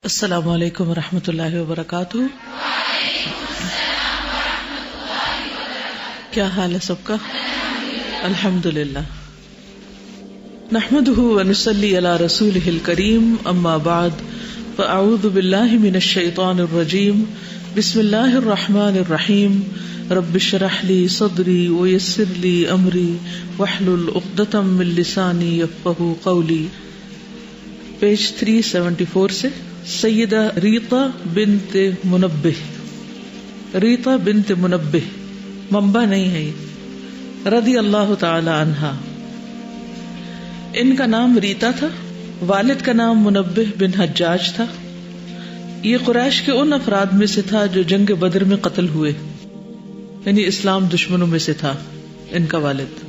السلام علیکم ورحمۃ اللہ وبرکاتہ. کیا حال ہے سب کا؟ الحمدللہ. نحمده ونصلی علی رسولہ الکریم. اما بعد فاعوذ باللہ من الشیطان الرجیم. بسم اللہ الرحمن الرحیم. رب اشرح لی صدری ویسر لی امری واحلل عقدۃ من لسانی یفقہوا قولی. پیج 374 سے سیدہ ریطہ بنت منبہ. ریطہ بنت منبہ منبع نہیں ہے یہ، رضی اللہ تعالی عنہا. ان کا نام ریطہ تھا، والد کا نام منبہ بن حجاج تھا. یہ قریش کے ان افراد میں سے تھا جو جنگ بدر میں قتل ہوئے، یعنی اسلام دشمنوں میں سے تھا ان کا والد.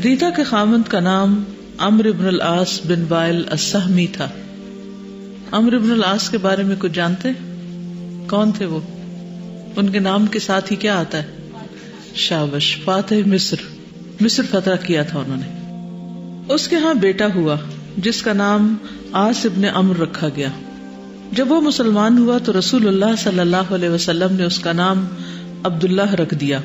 ریطہ کے خاوند کا نام عمرو بن العاص بن وائل السہمی تھا. عمرو بن العاص کے بارے میں کچھ جانتے؟ کون تھے وہ؟ ان کے نام کے ساتھ ہی کیا آتا ہے؟ شابش، فاتح مصر. مصر فتح کیا تھا انہوں نے. اس کے ہاں بیٹا ہوا جس کا نام عاص ابن عمرو رکھا گیا. جب وہ مسلمان ہوا تو رسول اللہ صلی اللہ علیہ وسلم نے اس کا نام عبداللہ رکھ دیا.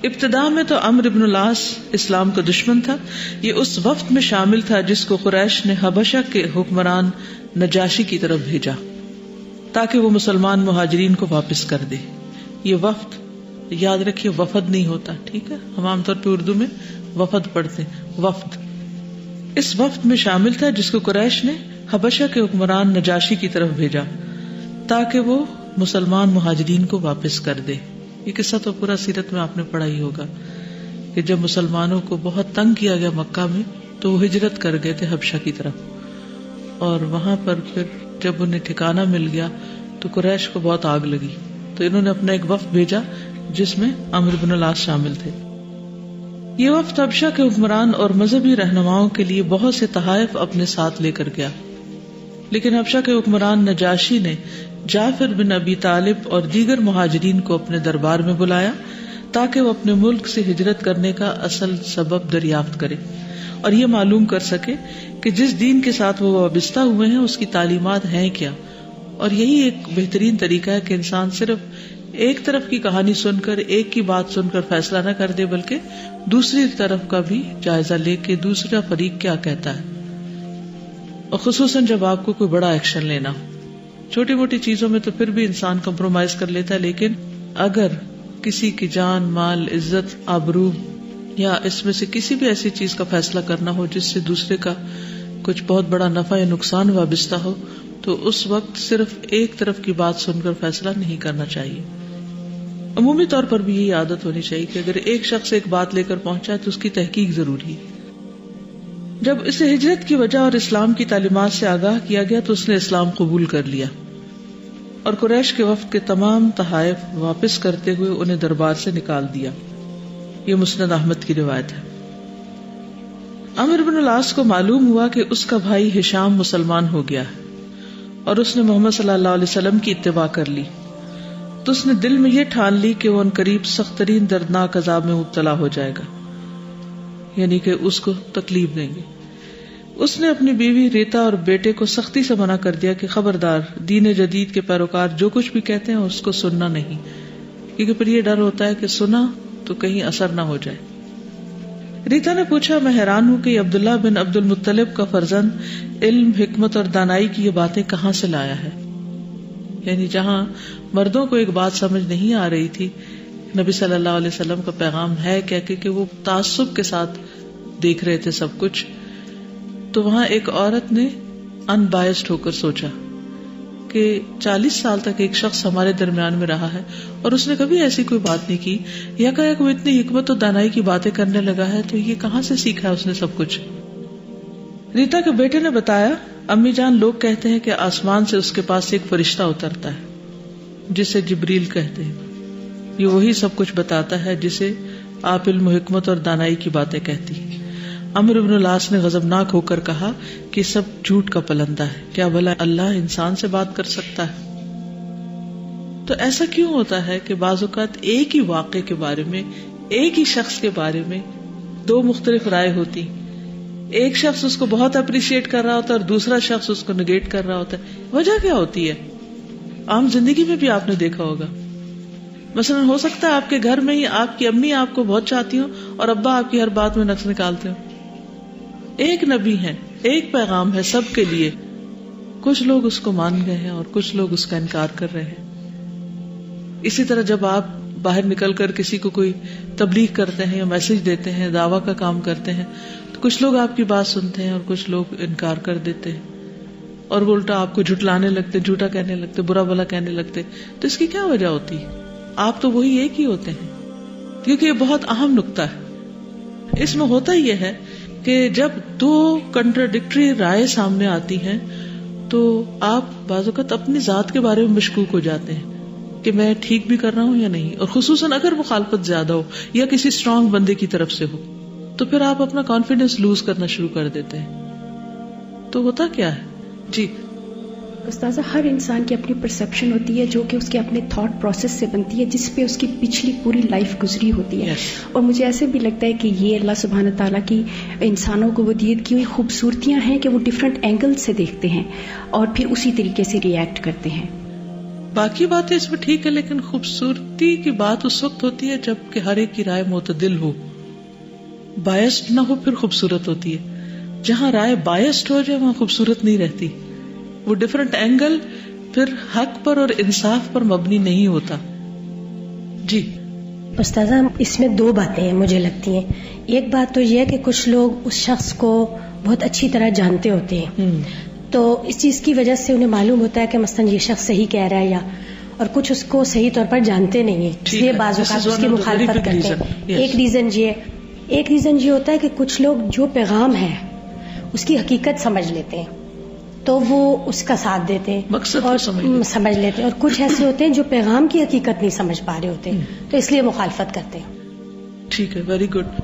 ابتدا میں تو عمرو بن العاص اسلام کا دشمن تھا. یہ اس وفد میں شامل تھا جس کو قریش نے حبشہ کے حکمران نجاشی کی طرف بھیجا تاکہ وہ مسلمان مہاجرین کو واپس کر دے. یہ وفد، یاد رکھیے وفد نہیں ہوتا، ٹھیک ہے؟ ہم عام طور پہ اردو میں وفد پڑھتے ہیں، وفد. اس وفد میں شامل تھا جس کو قریش نے حبشہ کے حکمران نجاشی کی طرف بھیجا تاکہ وہ مسلمان مہاجرین کو واپس کر دے. یہ قصہ تو پورا سیرت میں آپ نے پڑھا ہی ہوگا کہ جب مسلمانوں کو بہت تنگ کیا گیا مکہ میں تو وہ ہجرت کر گئے تھے حبشہ کی طرف، اور وہاں پر پھر جب انہیں ٹھکانہ مل گیا تو قریش کو بہت آگ لگی، تو انہوں نے اپنا ایک وفد بھیجا جس میں عمرو بن العاص شامل تھے. یہ وفد حبشہ کے حکمران اور مذہبی رہنماؤں کے لیے بہت سے تحائف اپنے ساتھ لے کر گیا، لیکن حبشہ کے حکمران نجاشی نے جعفر بن ابی طالب اور دیگر مہاجرین کو اپنے دربار میں بلایا تاکہ وہ اپنے ملک سے ہجرت کرنے کا اصل سبب دریافت کرے اور یہ معلوم کر سکے کہ جس دین کے ساتھ وہ وابستہ ہوئے ہیں اس کی تعلیمات ہیں کیا. اور یہی ایک بہترین طریقہ ہے کہ انسان صرف ایک طرف کی کہانی سن کر، ایک کی بات سن کر فیصلہ نہ کر دے، بلکہ دوسری طرف کا بھی جائزہ لے کے دوسرا فریق کیا کہتا ہے. اور خصوصاً جب آپ کو کوئی بڑا ایکشن لینا ہو. چھوٹی موٹی چیزوں میں تو پھر بھی انسان کمپرومائز کر لیتا ہے، لیکن اگر کسی کی جان، مال، عزت، آبرو یا اس میں سے کسی بھی ایسی چیز کا فیصلہ کرنا ہو جس سے دوسرے کا کچھ بہت بڑا نفع یا نقصان وابستہ ہو، تو اس وقت صرف ایک طرف کی بات سن کر فیصلہ نہیں کرنا چاہیے. عمومی طور پر بھی یہی عادت ہونی چاہیے کہ اگر ایک شخص ایک بات لے کر پہنچا ہے تو اس کی تحقیق ضروری ہے. جب اسے ہجرت کی وجہ اور اسلام کی تعلیمات سے آگاہ کیا گیا تو اس نے اسلام قبول کر لیا اور قریش کے وفد کے تمام تحائف واپس کرتے ہوئے انہیں دربار سے نکال دیا. یہ مسند احمد کی روایت ہے. عمرو بن العاص کو معلوم ہوا کہ اس کا بھائی ہشام مسلمان ہو گیا ہے اور اس نے محمد صلی اللہ علیہ وسلم کی اتباع کر لی، تو اس نے دل میں یہ ٹھان لی کہ وہ عنقریب سخت ترین دردناک عذاب میں مبتلا ہو جائے گا، یعنی کہ اس کو تکلیف دیں گے. اس نے اپنی بیوی ریطہ اور بیٹے کو سختی سے منع کر دیا کہ خبردار، دین جدید کے پیروکار جو کچھ بھی کہتے ہیں اس کو سننا نہیں، کیونکہ پھر یہ ڈر ہوتا ہے کہ سنا تو کہیں اثر نہ ہو جائے. ریطہ نے پوچھا، میں حیران ہوں کہ عبداللہ بن عبد المطلب کا فرزند علم، حکمت اور دانائی کی یہ باتیں کہاں سے لایا ہے. یعنی جہاں مردوں کو ایک بات سمجھ نہیں آ رہی تھی نبی صلی اللہ علیہ وسلم کا پیغام ہے کیا، کہ وہ تعصب کے ساتھ دیکھ رہے تھے سب کچھ، تو وہاں ایک عورت نے ان بائسڈ ہو کر سوچا کہ 40 سال تک ایک شخص ہمارے درمیان میں رہا ہے اور اس نے کبھی ایسی کوئی بات نہیں کی، یکایک وہ اتنی حکمت و دانائی کی باتیں کرنے لگا ہے، تو یہ کہاں سے سیکھا ہے اس نے سب کچھ. ریطہ کے بیٹے نے بتایا، امی جان، لوگ کہتے ہیں کہ آسمان سے اس کے پاس ایک فرشتہ اترتا ہے جسے جبریل کہتے ہیں، یہ وہی سب کچھ بتاتا ہے جسے آپ علم و حکمت اور دانائی کی باتیں کہتی ہیں. عمرو بن العاص نے غضبناک ہو کر کہا کہ سب جھوٹ کا پلندہ ہے، کیا بھلا اللہ انسان سے بات کر سکتا ہے؟ تو ایسا کیوں ہوتا ہے کہ بعض اوقات ایک ہی واقعے کے بارے میں، ایک ہی شخص کے بارے میں دو مختلف رائے ہوتی، ایک شخص اس کو بہت اپریشیٹ کر رہا ہوتا ہے اور دوسرا شخص اس کو نگیٹ کر رہا ہوتا ہے. وجہ کیا ہوتی ہے؟ عام زندگی میں بھی آپ نے دیکھا ہوگا. مثلا ہو سکتا ہے آپ کے گھر میں ہی آپ کی امی آپ کو بہت چاہتی ہوں اور ابا آپ کی ہر بات میں نقص نکالتے ہو. ایک نبی ہے, ایک پیغام ہے سب کے لیے. کچھ لوگ اس کو مان گئے ہیں اور کچھ لوگ اس کا انکار کر رہے ہیں. اسی طرح جب آپ باہر نکل کر کسی کو کوئی تبلیغ کرتے ہیں یا میسج دیتے ہیں, دعویٰ کا کام کرتے ہیں, تو کچھ لوگ آپ کی بات سنتے ہیں اور کچھ لوگ انکار کر دیتے ہیں اور وہ الٹا آپ کو جھٹلانے لگتے, جھوٹا کہنے لگتے, برا بھلا کہنے لگتے. تو اس کی کیا وجہ ہوتی ہے؟ آپ تو وہی ایک ہی ہوتے ہیں. کیونکہ یہ بہت اہم نقطہ ہے. اس میں ہوتا یہ ہے کہ جب دو کنٹراڈکٹری رائے سامنے آتی ہیں تو آپ بعض اوقات اپنی ذات کے بارے میں مشکوک ہو جاتے ہیں کہ میں ٹھیک بھی کر رہا ہوں یا نہیں, اور خصوصاً اگر مخالفت زیادہ ہو یا کسی اسٹرانگ بندے کی طرف سے ہو تو پھر آپ اپنا کانفیڈینس لوز کرنا شروع کر دیتے ہیں. تو ہوتا کیا ہے؟ جی استاذہ, ہر انسان کی اپنی پرسپشن ہوتی ہے جو کہ اس کے اپنے تھاٹ پروسیس سے بنتی ہے, جس پہ اس کی پچھلی پوری لائف گزری ہوتی ہے. اور مجھے ایسے بھی لگتا ہے کہ یہ اللہ سبحانہ تعالیٰ کی انسانوں کو ودیت کی ہوئی خوبصورتیاں ہیں کہ وہ ڈفرینٹ اینگل سے دیکھتے ہیں اور پھر اسی طریقے سے ریئیکٹ کرتے ہیں. باقی باتیں اس میں ٹھیک ہے, لیکن خوبصورتی کی بات اس وقت ہوتی ہے جب کہ ہر ایک کی رائے معتدل ہو, بائسڈ نہ ہو, پھر خوبصورت ہوتی ہے. جہاں رائے بائسڈ ہو جائے وہاں خوبصورت نہیں رہتی. وہ ڈفرنٹ اینگل پھر حق پر اور انصاف پر مبنی نہیں ہوتا. جی استاذہ, اس میں دو باتیں ہیں مجھے لگتی ہیں. ایک بات تو یہ ہے کہ کچھ لوگ اس شخص کو بہت اچھی طرح جانتے ہوتے ہیں, تو اس چیز کی وجہ سے انہیں معلوم ہوتا ہے کہ مثلا یہ شخص صحیح کہہ رہا ہے, یا اور کچھ اس کو صحیح طور پر جانتے نہیں ہیں, اس لیے بعض اوقات اس کی مخالفت کرتے ہیں. ایک ریزن یہ ہوتا ہے کہ کچھ لوگ جو پیغام ہے اس کی حقیقت سمجھ لیتے ہیں تو وہ اس کا ساتھ دیتے ہیں, مقصد اور سمجھ لیتے ہیں, اور کچھ ایسے ہوتے ہیں جو پیغام کی حقیقت نہیں سمجھ پا رہے ہوتے تو اس لیے مخالفت کرتے ہیں. ٹھیک ہے, ویری گڈ.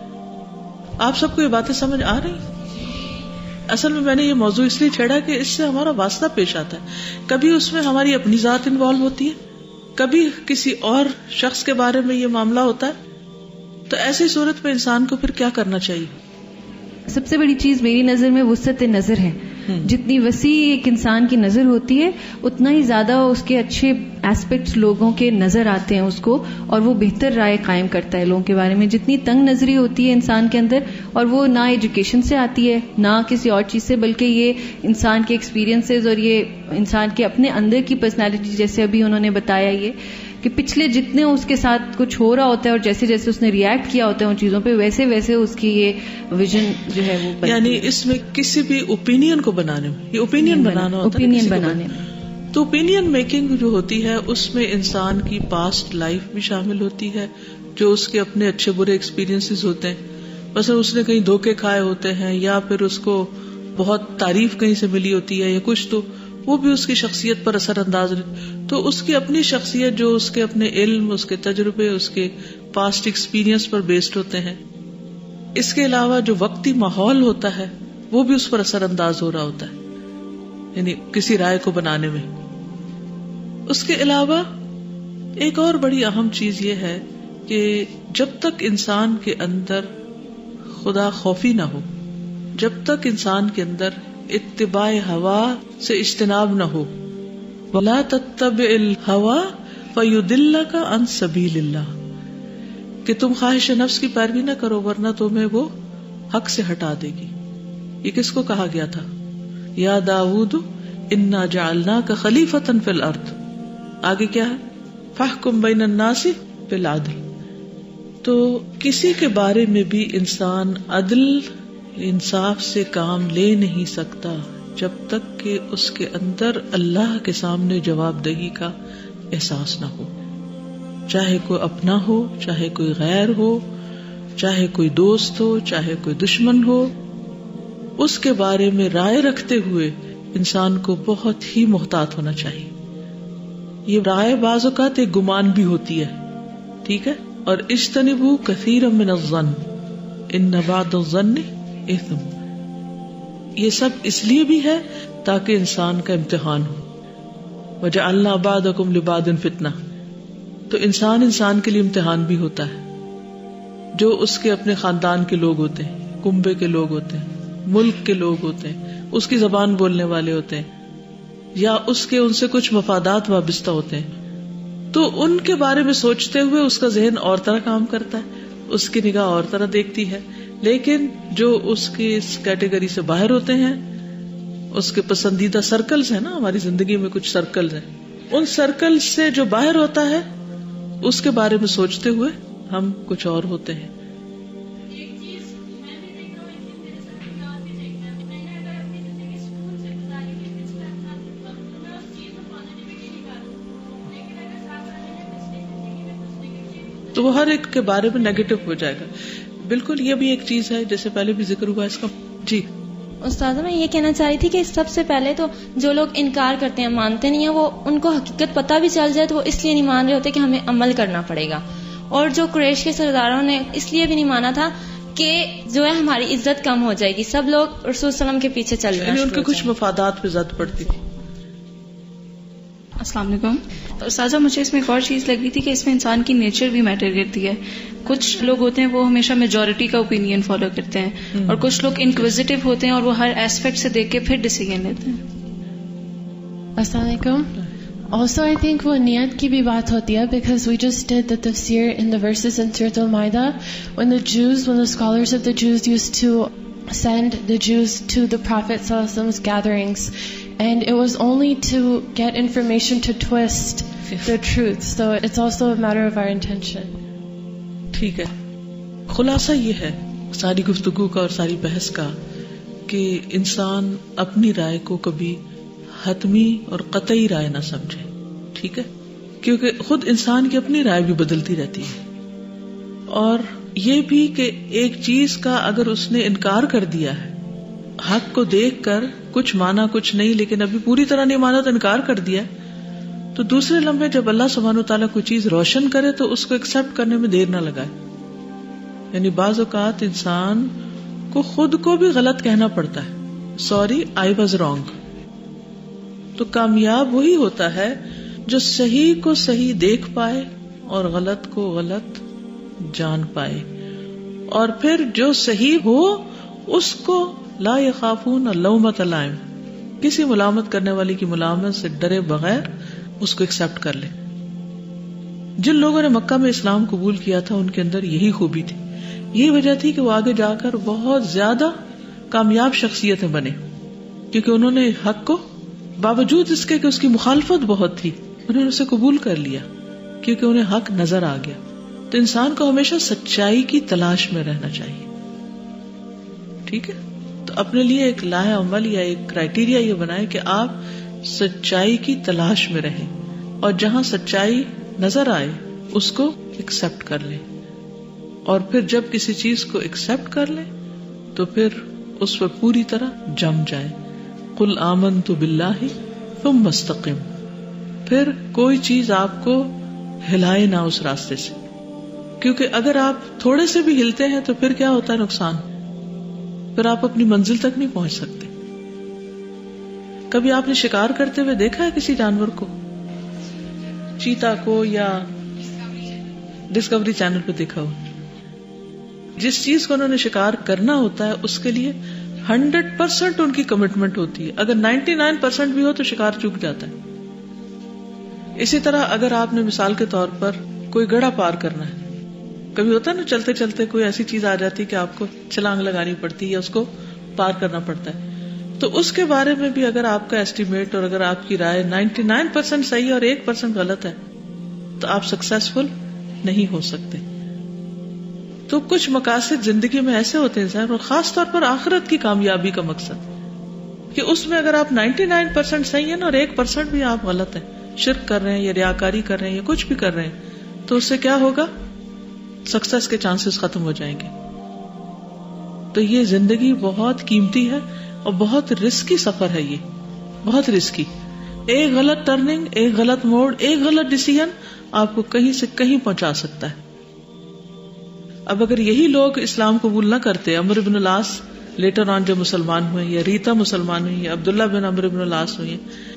آپ سب کو یہ باتیں سمجھ آ رہی؟ اصل میں نے یہ موضوع اس لیے چھیڑا کہ اس سے ہمارا واسطہ پیش آتا ہے. کبھی اس میں ہماری اپنی ذات انوالو ہوتی ہے, کبھی کسی اور شخص کے بارے میں یہ معاملہ ہوتا ہے. تو ایسی صورت میں انسان کو پھر کیا کرنا چاہیے؟ سب سے بڑی چیز میری نظر میں وسعت نظر ہے. جتنی وسیع ایک انسان کی نظر ہوتی ہے اتنا ہی زیادہ اس کے اچھے ایسپیکٹس لوگوں کے نظر آتے ہیں اس کو, اور وہ بہتر رائے قائم کرتا ہے لوگوں کے بارے میں. جتنی تنگ نظری ہوتی ہے انسان کے اندر, اور وہ نہ ایجوکیشن سے آتی ہے نہ کسی اور چیز سے, بلکہ یہ انسان کے ایکسپیرینسز اور یہ انسان کے اپنے اندر کی پرسنالٹی, جیسے ابھی انہوں نے بتایا یہ کہ پچھلے جتنے اس کے ساتھ کچھ ہو رہا ہوتا ہے اور جیسے جیسے اس نے ریئیکٹ کیا ہوتا ہے ان چیزوں پہ, ویسے ویسے اس کی یہ ویژن جو ہے وہ یعنی اس میں کسی بھی اوپینین کو بنانے میں, یہ اوپینین بنانا ہوتا ہے, اوپینین بنانے میں. تو اوپینین میکنگ جو ہوتی ہے اس میں انسان کی پاسٹ لائف بھی شامل ہوتی ہے, جو اس کے اپنے اچھے برے ایکسپیرینسز ہوتے ہیں. مثلا اس نے کہیں دھوکے کھائے ہوتے ہیں یا پھر اس کو بہت تعریف کہیں سے ملی ہوتی ہے یا کچھ, تو وہ بھی اس کی شخصیت پر اثر انداز. تو اس کی اپنی شخصیت جو اس کے اپنے علم, اس کے تجربے, اس کے پاسٹ ایکسپیرینس پر بیسڈ ہوتے ہیں. اس کے علاوہ جو وقتی ماحول ہوتا ہے وہ بھی اس پر اثر انداز ہو رہا ہوتا ہے, یعنی کسی رائے کو بنانے میں. اس کے علاوہ ایک اور بڑی اہم چیز یہ ہے کہ جب تک انسان کے اندر خدا خوفی نہ ہو, جب تک انسان کے اندر اتباع ہوا سے اجتناب نہ ہو, وَلَا تَتَّبِعِ الْهَوَىٰ فَيُضِلَّكَ عَن سَبِيلِ اللَّهِ, کہ تم خواہش نفس کی پیروی نہ کرو ورنہ تمہیں وہ حق سے ہٹا دے گی. یہ کس کو کہا گیا تھا؟ یا داؤد انا جعلناک خلیفۃ فی الارض. آگے کیا ہے؟ فاحکم بین الناس بالعدل. تو کسی کے بارے میں بھی انسان عدل انصاف سے کام لے نہیں سکتا جب تک کہ اس کے اندر اللہ کے سامنے جواب دہی کا احساس نہ ہو. چاہے کوئی اپنا ہو, چاہے کوئی غیر ہو, چاہے کوئی دوست ہو, چاہے کوئی دشمن ہو, اس کے بارے میں رائے رکھتے ہوئے انسان کو بہت ہی محتاط ہونا چاہیے. یہ رائے بعض اوقات ایک گمان بھی ہوتی ہے, ٹھیک ہے. اور اجتنبوا کثیرا من الظن ان بعض الظن اثم. یہ سب اس لیے بھی ہے تاکہ انسان کا امتحان ہو. وجعلنا بعضکم لبعض فتنہ. تو انسان کے لیے امتحان بھی ہوتا ہے. جو اس کے اپنے خاندان کے لوگ ہوتے ہیں, کنبے کے لوگ ہوتے ہیں, ملک کے لوگ ہوتے ہیں، اس کی زبان بولنے والے ہوتے ہیں، یا اس کے ان سے کچھ مفادات وابستہ ہوتے ہیں، تو ان کے بارے میں سوچتے ہوئے اس کا ذہن اور طرح کام کرتا ہے، اس کی نگاہ اور طرح دیکھتی ہے. لیکن جو اس کی اس کیٹیگری سے باہر ہوتے ہیں، اس کے پسندیدہ سرکلز ہیں نا، ہماری زندگی میں کچھ سرکلز ہیں، ان سرکل سے جو باہر ہوتا ہے اس کے بارے میں سوچتے ہوئے ہم کچھ اور ہوتے ہیں. تو وہ ہر ایک کے بارے میں نیگیٹو ہو جائے گا. بالکل یہ بھی ایک چیز ہے، جیسے پہلے بھی ذکر ہوا اس کا. جی استاذہ میں یہ کہنا چاہ رہی تھی کہ سب سے پہلے تو جو لوگ انکار کرتے ہیں، مانتے نہیں ہیں، وہ ان کو حقیقت پتہ بھی چل جائے تو وہ اس لیے نہیں مان رہے ہوتے کہ ہمیں عمل کرنا پڑے گا. اور جو قریش کے سرداروں نے اس لیے بھی نہیں مانا تھا کہ جو ہے ہماری عزت کم ہو جائے گی، سب لوگ رسول صلی اللہ علیہ وسلم کے پیچھے چل رہے ہیں، ان کے کچھ مفادات پہ زد پڑتی تھی. السلام علیکم. استاذہ مجھے اس میں ایک اور چیز لگ رہی تھی کہ اس میں انسان کی نیچر بھی میٹر کرتی ہے. کچھ لوگ ہوتے ہیں وہ ہمیشہ میجورٹی کا اوپینین فالو کرتے ہیں، اور کچھ لوگ انکویزیٹو ہوتے ہیں اور وہ ہر ایسپیکٹ سے دیکھ کے پھر ڈیسیژن لیتے ہیں. السلام علیکم. Also, I think وہ نیت کی بھی بات ہوتی ہے because we just did the tafsir in the verses in Surah Al-Ma'idah when the scholars of the Jews used to send the Jews to the Prophet sallallahu alaihi wasallam's gatherings, and it was only to get information to twist the truth. So it's also a matter of our intention. ٹھیک ہے. خلاصہ یہ ہے ساری گفتگو کا اور ساری بحث کا کہ انسان اپنی رائے کو کبھی حتمی اور قطعی رائے نہ سمجھے. ٹھیک ہے، کیونکہ خود انسان کی اپنی رائے بھی بدلتی رہتی ہے. اور یہ بھی کہ ایک چیز کا اگر اس نے انکار کر دیا ہے، حق کو دیکھ کر کچھ مانا کچھ نہیں، لیکن ابھی پوری طرح نہیں مانا تو انکار کر دیا، تو دوسرے لمحے جب اللہ سبحانہ وتعالیٰ کوئی چیز روشن کرے تو اس کو ایکسپٹ کرنے میں دیر نہ لگائے. یعنی بعض اوقات انسان کو خود کو بھی غلط کہنا پڑتا ہے، سوری آئی واز رانگ. تو کامیاب وہی ہوتا ہے جو صحیح کو صحیح دیکھ پائے اور غلط کو غلط جان پائے، اور پھر جو صحیح ہو اس کو لا یخافون لومۃ لائم، کسی ملامت کرنے والی کی ملامت سے ڈرے بغیر اس کو ایکسپٹ کر لے. جن لوگوں نے مکہ میں اسلام قبول کیا تھا ان کے اندر یہی خوبی تھی، یہی وجہ تھی کہ وہ آگے جا کر بہت زیادہ کامیاب شخصیتیں بنے، کیونکہ انہوں نے حق کو باوجود اس کے کہ اس کی مخالفت بہت تھی انہوں نے اسے قبول کر لیا، کیونکہ انہیں حق نظر آ گیا. تو انسان کو ہمیشہ سچائی کی تلاش میں رہنا چاہیے. ٹھیک ہے، تو اپنے لیے ایک لائحہ عمل یا ایک کرائیٹیریا یہ بنائے کہ آپ سچائی کی تلاش میں رہیں، اور جہاں سچائی نظر آئے اس کو ایکسپٹ کر لیں، اور پھر جب کسی چیز کو ایکسپٹ کر لیں تو پھر اس پر پوری طرح جم جائے. قل آمنت باللہ ثم استقم. پھر کوئی چیز آپ کو ہلائے نہ اس راستے سے، کیونکہ اگر آپ تھوڑے سے بھی ہلتے ہیں تو پھر کیا ہوتا ہے نقصان، پھر آپ اپنی منزل تک نہیں پہنچ سکتے. کبھی آپ نے شکار کرتے ہوئے دیکھا ہے کسی جانور کو، چیتا کو، یا ڈسکوری چینل پہ دیکھا ہو؟ جس چیز کو انہوں نے شکار کرنا ہوتا ہے اس کے لیے 100% ان کی کمٹمنٹ ہوتی ہے. اگر 99% بھی ہو تو شکار چوک جاتا ہے. اسی طرح اگر آپ نے مثال کے طور پر کوئی گڑھا پار کرنا ہے، کبھی ہوتا ہے نا چلتے چلتے کوئی ایسی چیز آ جاتی کہ آپ کو چھلانگ لگانی پڑتی ہے یا اس کو پار کرنا پڑتا ہے، تو اس کے بارے میں بھی اگر آپ کا ایسٹیمیٹ اور اگر آپ کی رائے 99% صحیح اور 1% غلط ہے تو آپ سکسیسفل نہیں ہو سکتے. تو کچھ مقاصد زندگی میں ایسے ہوتے ہیں اور خاص طور پر آخرت کی کامیابی کا مقصد کہ اس میں اگر آپ 99% صحیح ہیں اور 1% بھی آپ غلط ہیں، شرک کر رہے ہیں یا ریاکاری کر رہے ہیں یا کچھ بھی کر رہے ہیں، تو اس سے کیا ہوگا، سکسیس کے چانسز ختم ہو جائیں گے. تو یہ زندگی بہت قیمتی ہے اور بہت رسکی سفر ہے، یہ بہت رسکی. ایک غلط ٹرننگ، ایک غلط موڑ، ایک غلط ڈیسیژن آپ کو کہیں سے کہیں پہنچا سکتا ہے. اب اگر یہی لوگ اسلام قبول نہ کرتے، عمرو بن العاص لیٹر آن جو مسلمان ہوئے، یا ریتا مسلمان ہوئی، یا عبداللہ بن عمرو بن العاص ہوئی،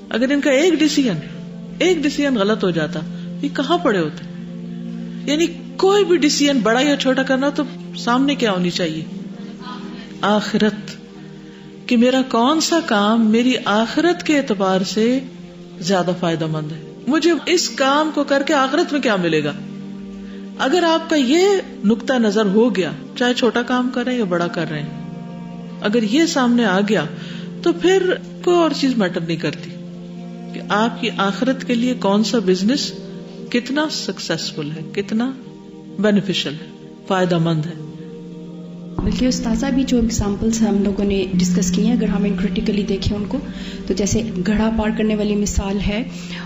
اگر ان کا ایک ڈیسیژن غلط ہو جاتا، یہ کہاں پڑے ہوتے؟ یعنی کوئی بھی ڈیسیژن بڑا یا چھوٹا کرنا تو سامنے کیا ہونی چاہیے، آخرت. کہ میرا کون سا کام میری آخرت کے اعتبار سے زیادہ فائدہ مند ہے، مجھے اس کام کو کر کے آخرت میں کیا ملے گا. اگر آپ کا یہ نقطہ نظر ہو گیا، چاہے چھوٹا کام کر رہے ہیں یا بڑا کر رہے ہیں، اگر یہ سامنے آ گیا تو پھر کوئی اور چیز میٹر نہیں کرتی کہ آپ کی آخرت کے لیے کون سا بزنس کتنا سکسیسفل ہے، کتنا بینیفیشل ہے، فائدہ مند ہے. بلکہ استاذہ بھی جو ایگزامپلس ہم لوگوں نے ڈسکس کی ہیں، اگر ہم کریٹیکلی دیکھیں ان کو، تو جیسے گھڑا پار کرنے والی مثال ہے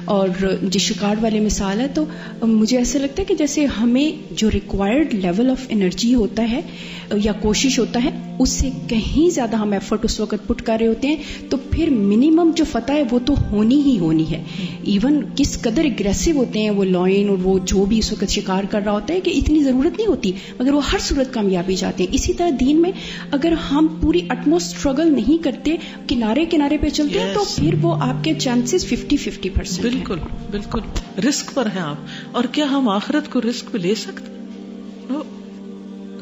اور جو شکار والی مثال ہے، تو مجھے ایسا لگتا ہے کہ جیسے ہمیں جو ریکوائرڈ لیول آف انرجی ہوتا ہے یا کوشش ہوتا ہے، اس سے کہیں زیادہ ہم ایفرٹ اس وقت پٹ کر رہے ہوتے ہیں، تو پھر منیمم جو فتح ہے وہ تو ہونی ہی ہونی ہے. ایون کس قدر اگریسو ہوتے ہیں وہ لائن اور وہ جو بھی اس وقت شکار کر رہا ہوتا ہے کہ اتنی ضرورت نہیں ہوتی، مگر وہ ہر صورت کامیابی چاہتے ہیں. اسی طرح دین میں اگر ہم پوری اٹموسٹ اسٹرگل نہیں کرتے، کنارے کنارے پہ چلتے ہیں، تو پھر وہ آپ کے چانسز 50-50%. بالکل بالکل رسک پر ہیں آپ. اور کیا ہم آخرت کو رسک پہ لے سکتے؟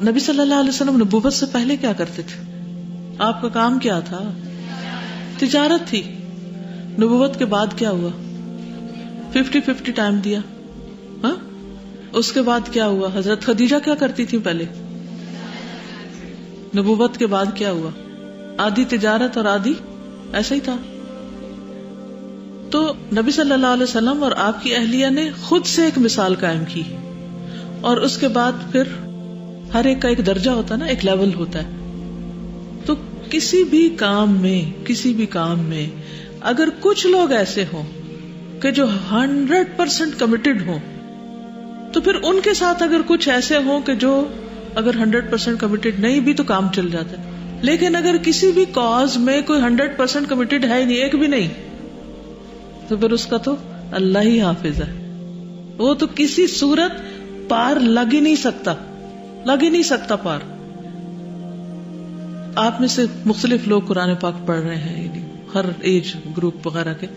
نبی صلی اللہ علیہ وسلم نبوت سے پہلے کیا کرتے تھے؟ آپ کا کام کیا تھا؟ تجارت تھی. نبوت کے بعد کیا ہوا؟ 50-50 ٹائم دیا. ہاں، اس کے بعد کیا ہوا؟ حضرت خدیجہ کیا کرتی تھی پہلے؟ نبوت کے بعد کیا ہوا؟ آدھی تجارت اور آدھی ایسا ہی تھا. تو نبی صلی اللہ علیہ وسلم اور آپ کی اہلیہ نے خود سے ایک مثال قائم کی، اور اس کے بعد پھر ہر ایک کا ایک درجہ ہوتا ہے نا، ایک لیول ہوتا ہے. تو کسی بھی کام میں اگر کچھ لوگ ایسے ہوں کہ جو 100% کمیٹڈ ہوں، تو پھر ان کے ساتھ اگر کچھ ایسے ہوں کہ جو اگر 100% کمیٹڈ نہیں بھی تو کام چل جاتا ہے. لیکن اگر کسی بھی کاز میں کوئی 100% کمیٹڈ ہے ہی نہیں، ایک بھی نہیں، تو پھر اس کا تو اللہ ہی حافظ ہے. وہ تو کسی صورت پار لگ ہی نہیں سکتا پار. آپ میں سے مختلف لوگ قرآن پاک پڑھ رہے ہیں، یعنی ہر ایج گروپ وغیرہ کے،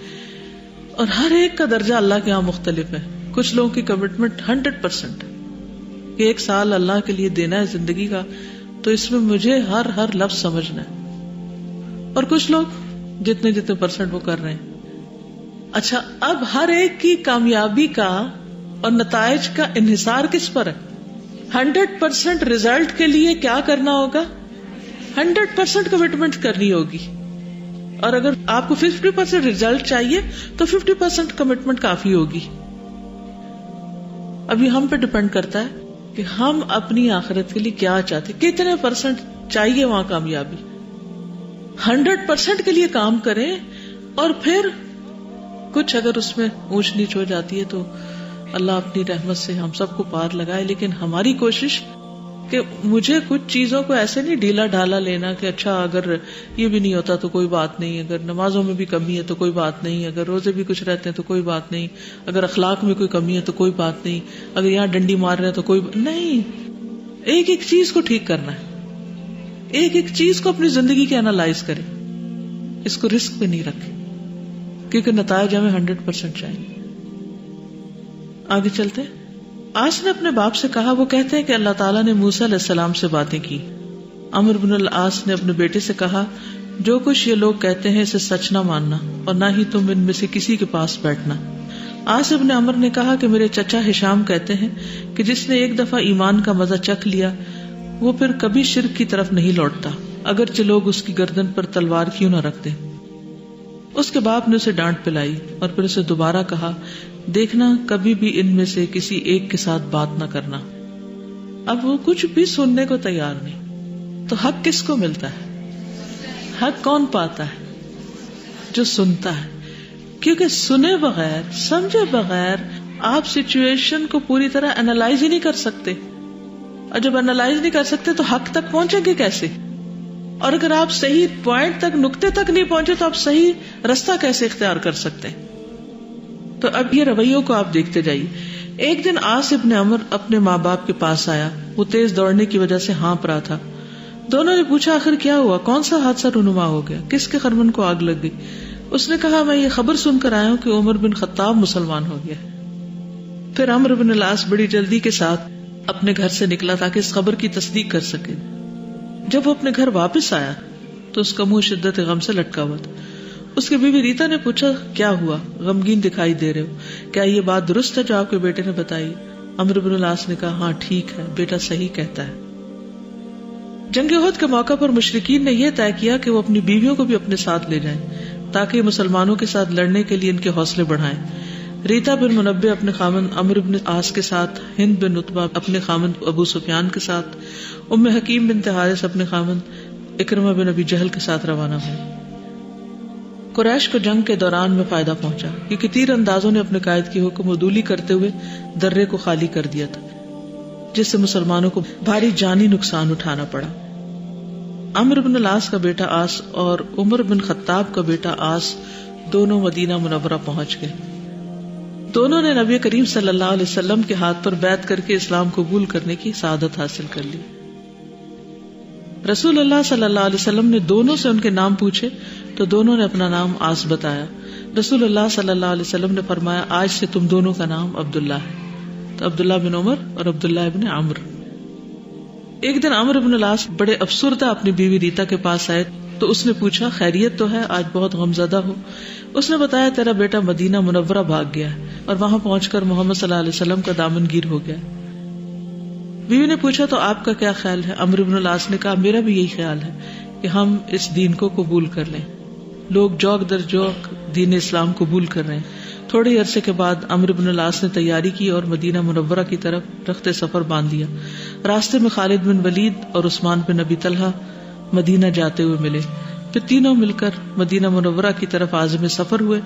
اور ہر ایک کا درجہ اللہ کے یہاں مختلف ہے. کچھ لوگوں کی کمٹمنٹ 100% کہ 1 سال اللہ کے لیے دینا ہے زندگی کا، تو اس میں مجھے ہر لفظ سمجھنا ہے. اور کچھ لوگ جتنے % وہ کر رہے ہیں. اچھا، اب ہر ایک کی کامیابی کا اور نتائج کا انحصار کس پر ہے؟ 100% ریزلٹ کے لیے کیا کرنا ہوگا؟ 100% کمٹمنٹ کرنی ہوگی. اور اگر آپ کو 50% ریزلٹ چاہیے تو 50% کمٹمنٹ کافی ہوگی. ابھی ہم پہ ڈپینڈ کرتا ہے کہ ہم اپنی آخرت کے لیے کیا چاہتے، کتنے % چاہیے وہاں کامیابی. 100% کے لیے کام کریں، اور پھر کچھ اگر اس میں اونچ نیچ ہو جاتی ہے تو اللہ اپنی رحمت سے ہم سب کو پار لگائے. لیکن ہماری کوشش کہ مجھے کچھ چیزوں کو ایسے نہیں ڈھیلا ڈھالا لینا کہ اچھا اگر یہ بھی نہیں ہوتا تو کوئی بات نہیں، اگر نمازوں میں بھی کمی ہے تو کوئی بات نہیں، اگر روزے بھی کچھ رہتے ہیں تو کوئی بات نہیں، اگر اخلاق میں کوئی کمی ہے تو کوئی بات نہیں، اگر یہاں ڈنڈی مار رہے ہیں تو کوئی نہیں. ایک ایک چیز کو ٹھیک کرنا ہے، ایک ایک چیز کو اپنی زندگی کے انالائز کریں. اس کو رسک پہ نہیں رکھیں، کیونکہ نتائج ہمیں 100% چاہیے. آگے چلتے. آس نے اپنے باپ سے کہا، وہ کہتے ہیں کہ اللہ تعالیٰ نے موسیٰ علیہ السلام سے باتیں کی. عمرو بن العاص نے اپنے بیٹے سے کہا، جو کچھ یہ لوگ کہتے ہیں اسے سچ نہ ماننا، اور نہ ہی تم ان میں سے کسی کے پاس بیٹھنا. آس ابن عمر نے کہا کہ میرے چچا ہشام کہتے ہیں کہ جس نے ایک دفعہ ایمان کا مزہ چکھ لیا وہ پھر کبھی شرک کی طرف نہیں لوٹتا، اگرچہ لوگ اس کی گردن پر تلوار کیوں نہ رکھ دیں. اس کے باپ نے اسے ڈانٹ پلائی اور پھر اسے دوبارہ کہا، دیکھنا کبھی بھی ان میں سے کسی ایک کے ساتھ بات نہ کرنا. اب وہ کچھ بھی سننے کو تیار نہیں. تو حق کس کو ملتا ہے؟ حق کون پاتا ہے؟ جو سنتا ہے. کیونکہ سنے بغیر، سمجھے بغیر آپ سچویشن کو پوری طرح انالائز ہی نہیں کر سکتے، اور جب انالائز نہیں کر سکتے تو حق تک پہنچیں گے کیسے؟ اور اگر آپ صحیح پوائنٹ تک، نقطے تک نہیں پہنچے تو آپ صحیح رستہ کیسے اختیار کر سکتے ہیں؟ تو اب یہ رویوں کو آپ دیکھتے جائیے. ایک دن آس ابن عمر اپنے ماں باپ کے پاس آیا. وہ تیز دوڑنے کی وجہ سے ہانپ رہا تھا. دونوں نے پوچھا، آخر کیا ہوا؟ کون سا حادثہ رونما ہو گیا؟ کس کے خرمن کو آگ لگ گئی؟ اس نے کہا، میں یہ خبر سن کر آیا ہوں کہ عمر بن خطاب مسلمان ہو گیا. پھر عمرو بن العاص بڑی جلدی کے ساتھ اپنے گھر سے نکلا تاکہ اس خبر کی تصدیق کر سکے. جب وہ اپنے گھر واپس آیا تو اس کا منہ شدت غم سے لٹکا ہوا تھا. اس کی بیوی ریتا نے پوچھا کیا ہوا, غمگین دکھائی دے رہے ہو, کیا یہ بات درست ہے جو آپ کے بیٹے نے بتائی؟ عمرو بن العاص نے کہا ہاں ٹھیک ہے, بیٹا صحیح کہتا ہے. جنگ احد کے موقع پر مشرکین نے یہ طے کیا کہ وہ اپنی بیویوں کو بھی اپنے ساتھ لے جائیں تاکہ مسلمانوں کے ساتھ لڑنے کے لیے ان کے حوصلے بڑھائیں. ریتا بن منبع اپنے خامند عمرو بن عاص کے ساتھ, ہند بن عتبہ اپنے خامند ابو سفیان کے ساتھ, ام حکیم بنت حارث اپنے خامند اکرمہ بن ابی جہل کے ساتھ روانہ ہوئے. قریش کو جنگ کے دوران میں فائدہ پہنچا کیونکہ تیر اندازوں نے اپنے قائد کی حکم عدولی کرتے ہوئے درے کو خالی کر دیا تھا, جس سے مسلمانوں کو بھاری جانی نقصان اٹھانا پڑا. عمرو بن العاص کا بیٹا عاص اور عمر بن خطاب کا بیٹا عاص دونوں مدینہ منورہ پہنچ گئے. دونوں نے نبی کریم صلی اللہ علیہ وسلم کے ہاتھ پر بیعت کر کے اسلام قبول کرنے کی سعادت حاصل کر لی. رسول اللہ صلی اللہ علیہ وسلم نے دونوں سے ان کے نام پوچھے تو دونوں نے اپنا نام عاص بتایا. رسول اللہ صلی اللہ علیہ وسلم نے فرمایا آج سے تم دونوں کا نام عبداللہ ہے. تو عبداللہ بن عمر اور عبداللہ بن عمرو. ایک دن عمرو بن العاص بڑے افسردہ اپنی بیوی ریتا کے پاس آئے تو اس نے پوچھا خیریت تو ہے, آج بہت غمزدہ ہو. اس نے بتایا تیرا بیٹا مدینہ منورہ بھاگ گیا ہے اور وہاں پہنچ کر محمد صلی اللہ علیہ وسلم کا دامن گیر ہو گیا. بیوی نے پوچھا تو آپ کا کیا خیال ہے؟ عمرو بن العاص نے کہا میرا بھی یہی خیال ہے کہ ہم اس دین کو قبول کر لیں. لوگ جوک در جوک دین اسلام قبول کر رہے ہیں. تھوڑے عرصے کے بعد عمرو بن العاص نے تیاری کی اور مدینہ منورہ کی طرف رخت سفر باندھ دیا. راستے میں خالد بن ولید اور عثمان بن ابی طلحہ مدینہ جاتے ہوئے ملے. پھر تینوں مل کر مدینہ منورہ کی طرف عازم سفر ہوئے.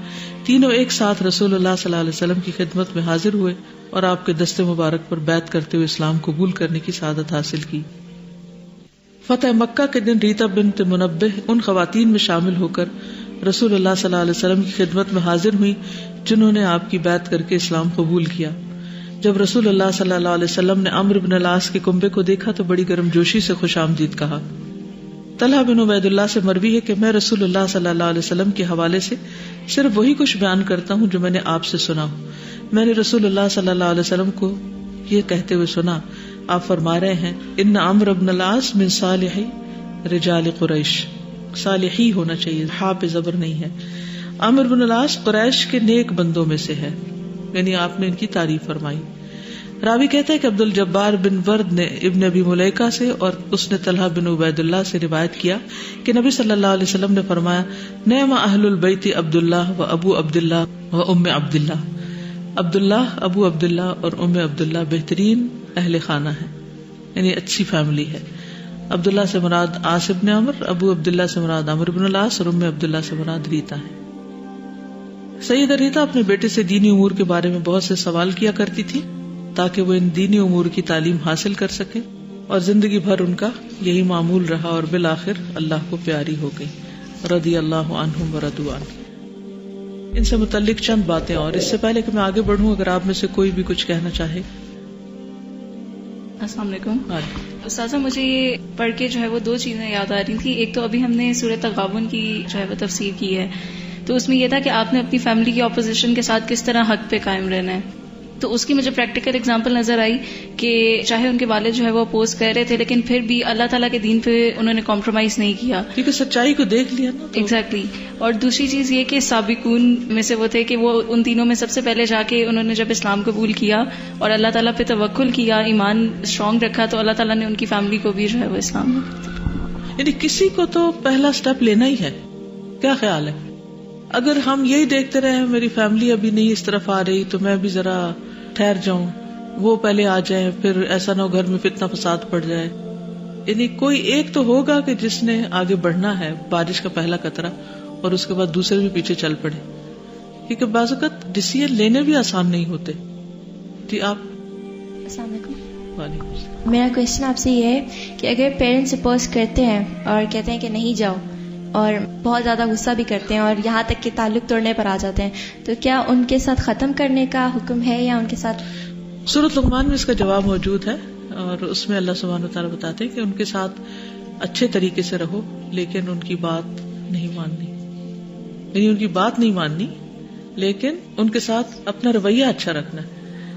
تینوں ایک ساتھ رسول اللہ صلی اللہ علیہ وسلم کی خدمت میں حاضر ہوئے اور آپ کے دست مبارک پر بیعت کرتے ہوئے اسلام قبول کرنے کی سعادت حاصل کی. فتح مکہ کے دن ریتا بنت منبع ان خواتین میں شامل ہو کر رسول اللہ صلی اللہ علیہ وسلم کی خدمت میں حاضر ہوئی جنہوں نے آپ کی بیعت کر کے اسلام قبول کیا. جب رسول اللہ صلی اللہ علیہ وسلم نے عمرو بن العاص کے کنبے کو دیکھا تو بڑی گرم جوشی سے خوش آمدید کہا. طلحہ بن عبید اللہ سے مروی ہے کہ میں رسول اللہ صلی اللہ علیہ وسلم کے حوالے سے صرف وہی کچھ بیان کرتا ہوں جو میں نے آپ سے سنا ہوں. میں نے رسول اللہ صلی اللہ علیہ وسلم کو یہ کہتے ہوئے سنا, آپ فرما رہے ہیں ان عمرو بن العاص من صالح رجال قریش. صالحی ہونا چاہیے, ہاں پہ زبر نہیں ہے. عمرو بن العاص قریش کے نیک بندوں میں سے ہے, یعنی آپ نے ان کی تعریف فرمائی. راوی کہتا ہے کہ عبد الجبار بن ورد نے ابن ابی ملیکہ سے اور اس نے طلحہ بن عبید اللہ سے روایت کیا کہ نبی صلی اللہ علیہ وسلم نے فرمایا نعم اہل البیت عبداللہ و ابو عبداللہ و ام عبداللہ. عبداللہ, ابو عبداللہ اور ام عبداللہ بہترین اہل خانہ ہیں, یعنی اچھی فیملی ہے. عبداللہ سے مراد عاص بن عمر, ابو عبداللہ سے مراد عمرو بن العاص اور ام عبداللہ سے مراد ریتا ہے. سیدہ ریتا اپنے بیٹے سے دینی امور کے بارے میں بہت سے سوال کیا کرتی تھی تاکہ وہ ان دینی امور کی تعلیم حاصل کر سکے, اور زندگی بھر ان کا یہی معمول رہا اور بالآخر اللہ کو پیاری ہو گئی. رضی اللہ عنہم ورضوا عنہ. ان سے متعلق چند باتیں, اور اس سے پہلے کہ میں آگے بڑھوں اگر آپ میں سے کوئی بھی کچھ کہنا چاہے. السلام علیکم. استاذہ مجھے یہ پڑھ کے جو ہے وہ دو چیزیں یاد آ رہی تھی. ایک تو ابھی ہم نے سورۃ تغابن کی جو ہے وہ تفسیر کی ہے, تو اس میں یہ تھا کہ آپ نے اپنی فیملی کی اپوزیشن کے ساتھ کس طرح حق پہ قائم رہنا ہے. تو اس کی مجھے پریکٹیکل اگزامپل نظر آئی کہ چاہے ان کے والد جو ہے وہ اپوز کر رہے تھے لیکن پھر بھی اللہ تعالیٰ کے دین پہ انہوں نے کمپرومائز نہیں کیا, کیونکہ سچائی کو دیکھ لیا نا. ایگزیکٹلی. اور دوسری چیز یہ کہ سابقون میں سے وہ تھے کہ وہ ان تینوں میں سب سے پہلے جا کے انہوں نے جب اسلام قبول کیا اور اللہ تعالیٰ پہ توکل کیا, ایمان اسٹرانگ رکھا, تو اللہ تعالیٰ نے ان کی فیملی کو بھی جو ہے وہ اسلام. یعنی کسی کو تو پہلا سٹیپ لینا ہی ہے. کیا خیال ہے اگر ہم یہی دیکھتے رہے میری فیملی ابھی نہیں اس طرف آ رہی تو میں بھی ذرا ٹھہر جاؤں, وہ پہلے آ جائیں, پھر ایسا نہ ہو گھر میں فتنہ فساد پڑ جائے. یعنی کوئی ایک تو ہوگا کہ جس نے آگے بڑھنا ہے, بارش کا پہلا قطرہ, اور اس کے بعد دوسرے بھی پیچھے چل پڑے, کیونکہ بعض اوقات ڈیسیژن لینے بھی آسان نہیں ہوتے. جی آپ. السلام علیکم. وعلیکم السلام. میرا کوشچن آپ سے یہ ہے کہ اگر پیرنٹس اپوز کرتے ہیں اور کہتے ہیں کہ نہیں جاؤ, اور بہت زیادہ غصہ بھی کرتے ہیں اور یہاں تک کہ تعلق توڑنے پر آ جاتے ہیں, تو کیا ان کے ساتھ ختم کرنے کا حکم ہے یا ان کے ساتھ؟ سورۃ لقمان میں اس کا جواب موجود ہے, اور اس میں اللہ سبحانہ وتعالیٰ بتاتے ہیں کہ ان کے ساتھ اچھے طریقے سے رہو لیکن ان کی بات نہیں ماننی. یعنی ان کی بات نہیں ماننی لیکن ان کے ساتھ اپنا رویہ اچھا رکھنا ہے.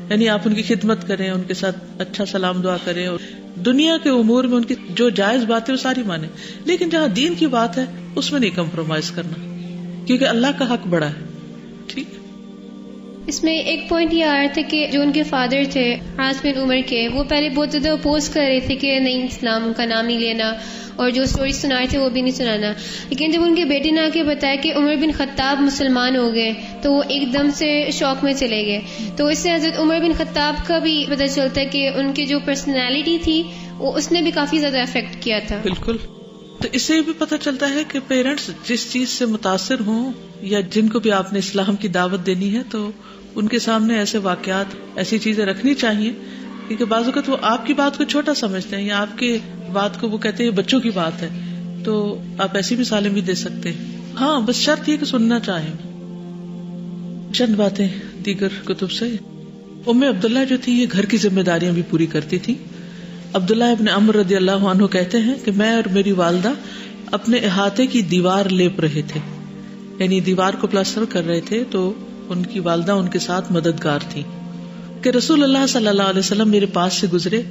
یعنی آپ ان کی خدمت کریں, ان کے ساتھ اچھا سلام دعا کریں, اور دنیا کے امور میں ان کی جو جائز بات ہے وہ ساری مانے، لیکن جہاں دین کی بات ہے اس میں نہیں کمپرومائز کرنا، کیونکہ اللہ کا حق بڑا ہے. ٹھیک. اس میں ایک پوائنٹ یہ آ رہا تھا کہ جو ان کے فادر تھے عاص بن عمر کے، وہ پہلے بہت زیادہ اپوز کر رہے تھے کہ نہیں اسلام کا نام نہیں لینا، اور جو سٹوری سنا رہے تھے وہ بھی نہیں سنانا. لیکن جب ان کے بیٹے نے آ کے بتایا کہ عمر بن خطاب مسلمان ہو گئے تو وہ ایک دم سے شوق میں چلے گئے. تو اس سے حضرت عمر بن خطاب کا بھی پتہ چلتا ہے کہ ان کی جو پرسنالٹی تھی وہ اس نے بھی کافی زیادہ افیکٹ کیا تھا. بالکل. تو اس سے بھی پتہ چلتا ہے کہ پیرنٹس جس چیز سے متاثر ہوں یا جن کو بھی آپ نے اسلام کی دعوت دینی ہے تو ان کے سامنے ایسے واقعات، ایسی چیزیں رکھنی چاہیے، کیونکہ بعض اوقات وہ آپ کی بات کو چھوٹا سمجھتے ہیں یا آپ کی بات کو وہ کہتے ہیں بچوں کی بات ہے، تو آپ ایسی مثالیں بھی دے سکتے ہیں. ہاں بس شرط یہ کہ سننا چاہیں. چند باتیں دیگر کتب سے. ام عبداللہ جو تھی یہ گھر کی ذمہ داریاں بھی پوری کرتی تھی. عبداللہ ابن عمر رضی اللہ عنہ کہتے ہیں کہ میں اور میری والدہ اپنے احاطے کی دیوار لیپ رہے تھے، یعنی دیوار کو پلاسٹر کر رہے تھے، تو ان کی والدہ ان کے ساتھ مددگار تھی کہ رسول اللہ صلی اللہ علیہ وسلم میرے پاس سے گزرے.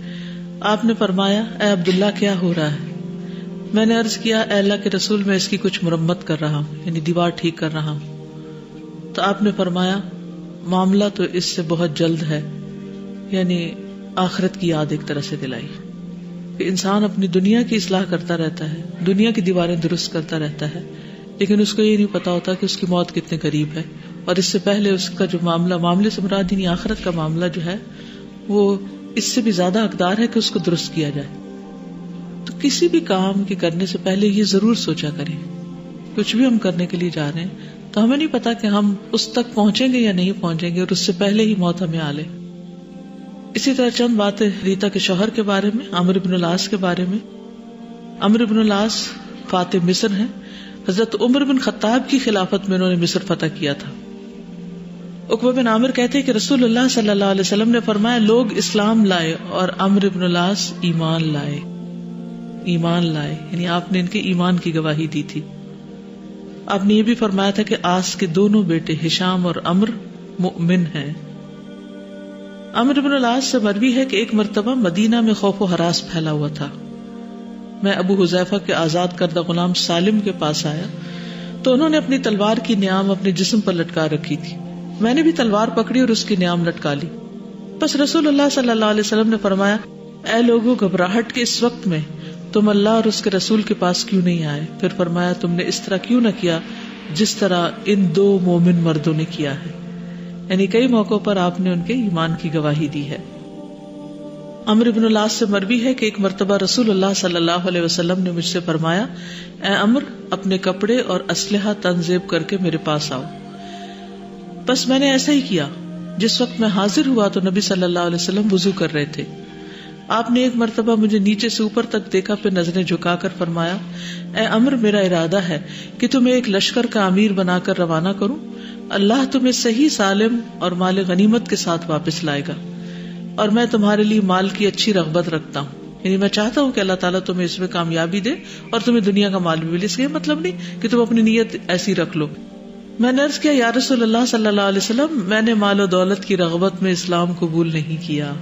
آپ نے فرمایا اے عبداللہ کیا ہو رہا ہے؟ میں نے عرض کیا اے اللہ کے رسول میں اس کی کچھ مرمت کر رہا ہوں، یعنی دیوار ٹھیک کر رہا ہوں. تو آپ نے فرمایا معاملہ تو اس سے بہت جلد ہے، یعنی آخرت کی یاد ایک طرح سے دلائی کہ انسان اپنی دنیا کی اصلاح کرتا رہتا ہے، دنیا کی دیواریں درست کرتا رہتا ہے، لیکن اس کو یہ نہیں پتا ہوتا کہ اس کی موت کتنے قریب ہے، اور اس سے پہلے اس کا جو معاملے سے مراد یعنی آخرت کا معاملہ جو ہے وہ اس سے بھی زیادہ حقدار ہے کہ اس کو درست کیا جائے. تو کسی بھی کام کے کرنے سے پہلے یہ ضرور سوچا کریں. کچھ بھی ہم کرنے کے لیے جا رہے ہیں تو ہمیں نہیں پتا کہ ہم اس تک پہنچیں گے یا نہیں پہنچیں گے، اور اس سے پہلے ہی موت ہمیں آ لے. اسی طرح چند باتیں ریتا کے شوہر کے بارے میں، عمرو بن العاص کے بارے میں. عمرو بن العاص فاتح مصر ہیں. حضرت عمر بن خطاب کی خلافت میں انہوں نے مصر فتح کیا تھا. عقبہ بن عامر کہتے ہیں کہ رسول اللہ صلی اللہ علیہ وسلم نے فرمایا لوگ اسلام لائے اور عمرو بن العاص ایمان لائے. ایمان لائے یعنی آپ نے ان کے ایمان کی گواہی دی تھی. آپ نے یہ بھی فرمایا تھا کہ آس کے دونوں بیٹے ہشام اور عمرو مؤمن ہیں. عمرو بن العاص سے مروی ہے کہ ایک مرتبہ مدینہ میں خوف و ہراس پھیلا ہوا تھا. میں ابو حذیفہ کے آزاد کردہ غلام سالم کے پاس آیا تو انہوں نے اپنی تلوار کی نیام اپنے جسم پر لٹکا رکھی تھی. میں نے بھی تلوار پکڑی اور اس کی نیام لٹکا لی. بس رسول اللہ صلی اللہ علیہ وسلم نے فرمایا اے لوگوں، گھبراہٹ کے اس وقت میں تم اللہ اور اس کے رسول کے پاس کیوں نہیں آئے؟ پھر فرمایا تم نے اس طرح کیوں نہ کیا جس طرح ان دو مومن مردوں نے کیا ہے. یعنی کئی موقعوں پر آپ نے ان کے ایمان کی گواہی دی ہے. عمرو بن العاص سے مروی ہے کہ ایک مرتبہ رسول اللہ صلی اللہ علیہ وسلم نے مجھ سے فرمایا اے عمرو، اپنے کپڑے اور اسلحہ تنظیم کر کے میرے پاس آؤ. بس میں نے ایسا ہی کیا. جس وقت میں حاضر ہوا تو نبی صلی اللہ علیہ وسلم وضو کر رہے تھے. آپ نے ایک مرتبہ مجھے نیچے سے اوپر تک دیکھا، پھر نظریں جھکا کر فرمایا اے عمرو، میرا ارادہ ہے کہ تمہیں ایک لشکر کا امیر بنا کر روانہ کروں. اللہ تمہیں صحیح سالم اور مال غنیمت کے ساتھ واپس لائے گا، اور میں تمہارے لیے مال کی اچھی رغبت رکھتا ہوں. یعنی میں چاہتا ہوں کہ اللہ تعالیٰ تمہیں اس میں کامیابی دے اور تمہیں دنیا کا مال بھی ملے. اس کا مطلب نہیں کہ تم اپنی نیت ایسی رکھ لو. میں نے عرض کیا یا رسول اللہ صلی اللہ علیہ وسلم، میں نے مال و دولت کی رغبت میں اسلام قبول نہیں کیا،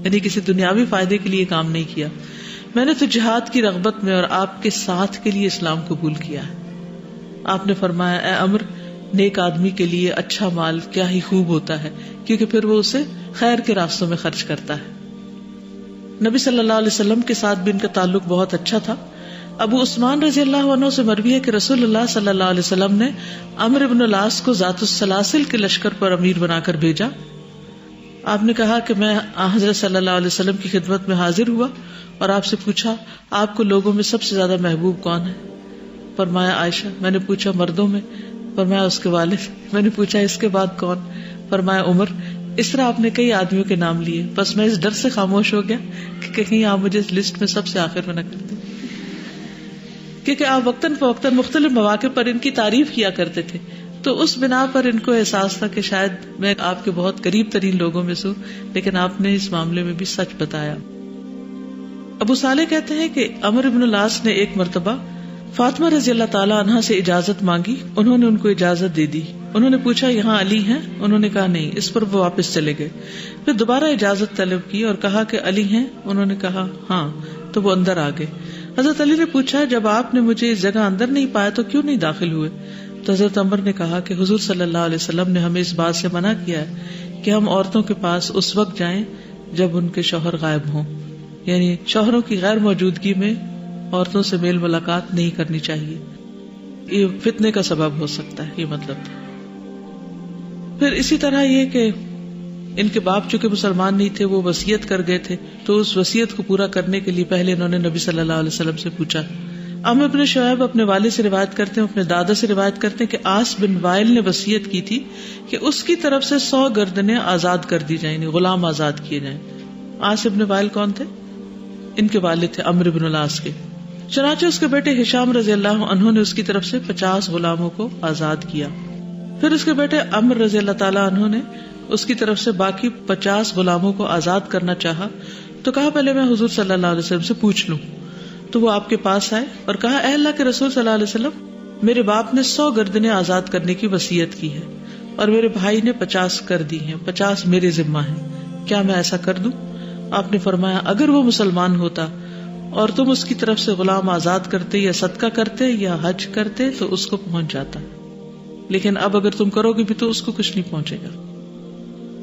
یعنی کسی دنیاوی فائدے کے لیے کام نہیں کیا. میں نے تو جہاد کی رغبت میں اور آپ کے ساتھ کے لیے اسلام قبول کیا ہے. آپ نے فرمایا اے عمرو، نیک آدمی کے لیے اچھا مال کیا ہی خوب ہوتا ہے، کیونکہ پھر وہ اسے خیر کے راستوں میں خرچ کرتا ہے. نبی صلی اللہ علیہ وسلم کے ساتھ بھی ان کا تعلق بہت اچھا تھا. ابو عثمان رضی اللہ عنہ سے مروی ہے کہ رسول اللہ صلی اللہ علیہ وسلم نے عمرو بن العاص کو ذات السلاسل کے لشکر پر امیر بنا کر بھیجا. آپ نے کہا کہ میں حضرت صلی اللہ علیہ وسلم کی خدمت میں حاضر ہوا اور آپ سے پوچھا آپ کو لوگوں میں سب سے زیادہ محبوب کون ہے؟ فرمایا عائشہ. میں نے پوچھا مردوں میں؟ فرمایا اس کے والد. میں نے پوچھا اس کے بعد کون؟ فرمایا عمر. اس طرح آپ نے کئی آدمیوں کے نام لیے. بس میں اس ڈر سے خاموش ہو گیا کہ کہیں آپ مجھے اس لسٹ میں سب سے آخر میں نہ کر دیں، کیونکہ آپ وقتاً فوقتاً مختلف مواقع پر ان کی تعریف کیا کرتے تھے. تو اس بنا پر ان کو احساس تھا کہ شاید میں آپ کے بہت قریب ترین لوگوں میں سے ہوں، لیکن آپ نے اس معاملے میں بھی سچ بتایا. ابو صالح کہتے ہیں کہ عمرو بن العاص نے ایک مرتبہ فاطمہ رضی اللہ تعالیٰ عنہا سے اجازت مانگی، انہوں نے ان کو اجازت دے دی. انہوں نے پوچھا یہاں علی ہیں؟ انہوں نے کہا نہیں. اس پر وہ واپس چلے گئے. پھر دوبارہ اجازت طلب کی اور کہا کہ علی ہیں؟ انہوں نے کہا ہاں. تو وہ اندر آ گئے. حضرت علی نے پوچھا جب آپ نے مجھے اس جگہ اندر نہیں پایا تو کیوں نہیں داخل ہوئے؟ تو حضرت عمر نے کہا کہ حضور صلی اللہ علیہ وسلم نے ہمیں اس بات سے منع کیا ہے کہ ہم عورتوں کے پاس اس وقت جائیں جب ان کے شوہر غائب ہوں، یعنی شوہروں کی غیر موجودگی میں عورتوں سے میل ملاقات نہیں کرنی چاہیے، یہ فتنے کا سبب ہو سکتا ہے. یہ مطلب پھر اسی طرح یہ کہ ان کے باپ چونکہ مسلمان نہیں تھے، وہ وصیت کر گئے تھے، تو اس وصیت کو پورا کرنے کے لیے پہلے انہوں نے نبی صلی اللہ علیہ وسلم سے پوچھا. عمرو بن شعیب اپنے والد سے روایت کرتے ہیں، اپنے دادا سے روایت کرتے ہیں کہ عاص بن وائل نے وصیت کی تھی کہ اس کی طرف سے 100 گردنیں آزاد کر دی جائیں، یعنی غلام آزاد کیے جائیں. عاص بن وائل کون تھے؟ ان کے والد تھے عمرو بن العاص کے. چنانچہ اس کے بیٹے ہشام رضی اللہ عنہ نے اس کی طرف سے 50 غلاموں کو آزاد کیا. پھر اس کے بیٹے عمرو رضی اللہ تعالیٰ عنہ نے اس کی طرف سے باقی 50 غلاموں کو آزاد کرنا چاہا تو کہا پہلے میں حضور صلی اللہ علیہ وسلم سے پوچھ لوں. تو وہ آپ کے پاس آئے اور کہا اے اللہ کے رسول صلی اللہ علیہ وسلم، میرے باپ نے 100 گردنیں آزاد کرنے کی وصیت کی ہے اور میرے بھائی نے 50 کر دی ہیں، 50 میرے ذمہ ہیں، کیا میں ایسا کر دوں؟ آپ نے فرمایا اگر وہ مسلمان ہوتا اور تم اس کی طرف سے غلام آزاد کرتے یا صدقہ کرتے یا حج کرتے تو اس کو پہنچ جاتا، لیکن اب اگر تم کرو گے بھی تو اس کو کچھ نہیں پہنچے گا.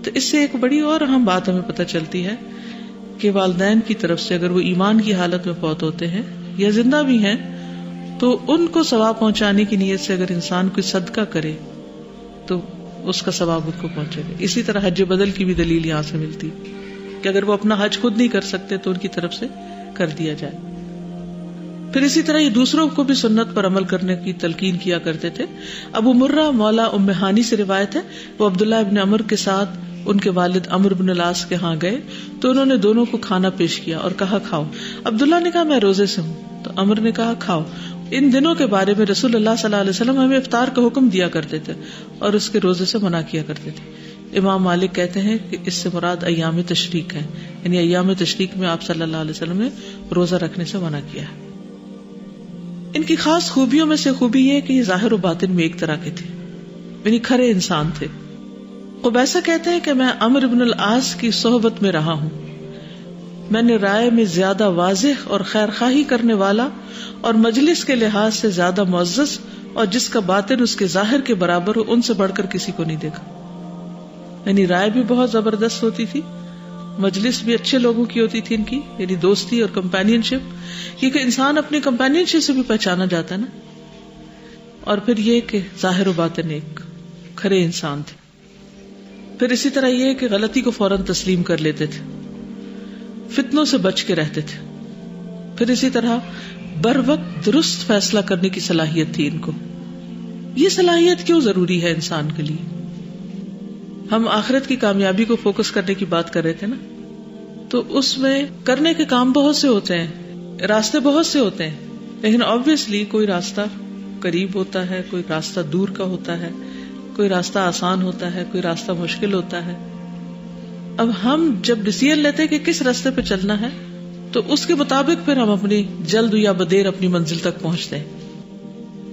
تو اس سے ایک بڑی اور اہم بات ہمیں پتہ چلتی ہے کہ والدین کی طرف سے اگر وہ ایمان کی حالت میں فوت ہوتے ہیں یا زندہ بھی ہیں تو ان کو ثواب پہنچانے کی نیت سے اگر انسان کوئی صدقہ کرے تو اس کا ثواب ان کو پہنچے گا. اسی طرح حج بدل کی بھی دلیل یہاں سے ملتی کہ اگر وہ اپنا حج خود نہیں کر سکتے تو ان کی طرف سے کر دیا جائے. پھر اسی طرح یہ دوسروں کو بھی سنت پر عمل کرنے کی تلقین کیا کرتے تھے. ابو مرہ مولا ام ہانی سے روایت ہے، وہ عبداللہ ابن عمر کے ساتھ ان کے والد عمرو بن العاص کے ہاں گئے تو انہوں نے دونوں کو کھانا پیش کیا اور کہا کھاؤ. عبداللہ نے کہا میں روزے سے ہوں، تو عمر نے کہا کھاؤ. ان دنوں کے بارے میں رسول اللہ صلی اللہ علیہ وسلم ہمیں افطار کا حکم دیا کرتے تھے اور اس کے روزے سے منع کیا کرتے تھے. امام مالک کہتے ہیں کہ اس سے مراد ایام تشریق ہے، یعنی ایام تشریق میں آپ صلی اللہ علیہ وسلم نے روزہ رکھنے سے منع کیا ہے. ان کی خاص خوبیوں میں سے خوبی یہ کہ یہ ظاہر و باطن میں ایک طرح کے تھے، یعنی کھرے انسان تھے. قبیصہ کہتے ہیں کہ میں عمرو بن العاص کی صحبت میں رہا ہوں، میں نے رائے میں زیادہ واضح اور خیر خواہی کرنے والا اور مجلس کے لحاظ سے زیادہ معزز اور جس کا باطن اس کے ظاہر کے برابر ہو ان سے بڑھ کر کسی کو نہیں دیکھا. یعنی رائے بھی بہت زبردست ہوتی تھی، مجلس بھی اچھے لوگوں کی ہوتی تھی ان کی، یعنی دوستی اور کمپینین شپ، کیونکہ انسان اپنی کمپینین شپ سے بھی پہچانا جاتا ہے نا. اور پھر یہ کہ ظاہر و باطن ایک کھرے انسان تھے. پھر اسی طرح یہ کہ غلطی کو فوراً تسلیم کر لیتے تھے، فتنوں سے بچ کے رہتے تھے. پھر اسی طرح بر وقت درست فیصلہ کرنے کی صلاحیت تھی ان کو. یہ صلاحیت کیوں ضروری ہے انسان کے لیے؟ ہم آخرت کی کامیابی کو فوکس کرنے کی بات کر رہے تھے نا، تو اس میں کرنے کے کام بہت سے ہوتے ہیں، راستے بہت سے ہوتے ہیں، لیکن آبویسلی کوئی راستہ قریب ہوتا ہے، کوئی راستہ دور کا ہوتا ہے، کوئی راستہ آسان ہوتا ہے، کوئی راستہ مشکل ہوتا ہے. اب ہم جب ڈیسیژن لیتے ہیں کہ کس راستے پہ چلنا ہے تو اس کے مطابق پھر ہم اپنی جلد یا بدیر اپنی منزل تک پہنچتے ہیں.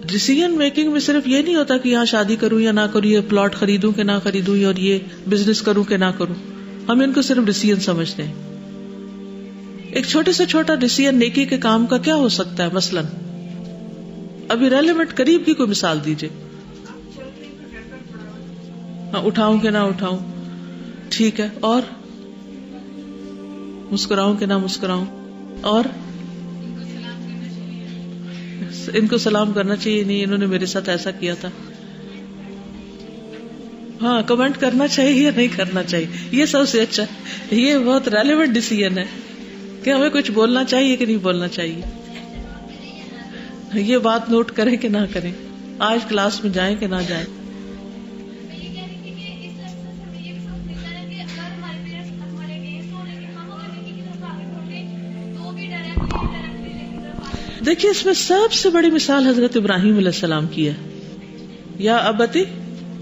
ڈیسیژن میکنگ میں صرف یہ نہیں ہوتا کہ یہاں شادی کروں یا نہ کروں، یہ پلاٹ خریدوں کہ نہ خریدوں، اور یہ بزنس کروں کہ نہ کروں. ہم ان کو صرف ڈیسیژن سمجھتے ہیں. ایک چھوٹے سے چھوٹا ڈیسیژن نیکی کے کام کا کیا ہو سکتا ہے؟ مثلاً ابھی ریلیونٹ قریب کی کوئی مثال دیجیے. اٹھاؤں کہ نہ اٹھاؤں، ٹھیک ہے، اور مسکراؤں کہ نہ مسکراؤں، اور ان کو سلام کرنا چاہیے، نہیں انہوں نے میرے ساتھ ایسا کیا تھا، ہاں کمنٹ کرنا چاہیے یا نہیں کرنا چاہیے. یہ سب سے اچھا، یہ بہت ریلیونٹ ڈیسیژن ہے کہ ہمیں کچھ بولنا چاہیے کہ نہیں بولنا چاہیے. یہ بات نوٹ کریں کہ نہ کریں، آج کلاس میں جائیں کہ نہ جائیں. دیکھیے اس میں سب سے بڑی مثال حضرت ابراہیم علیہ السلام کی ہے. یا ابتی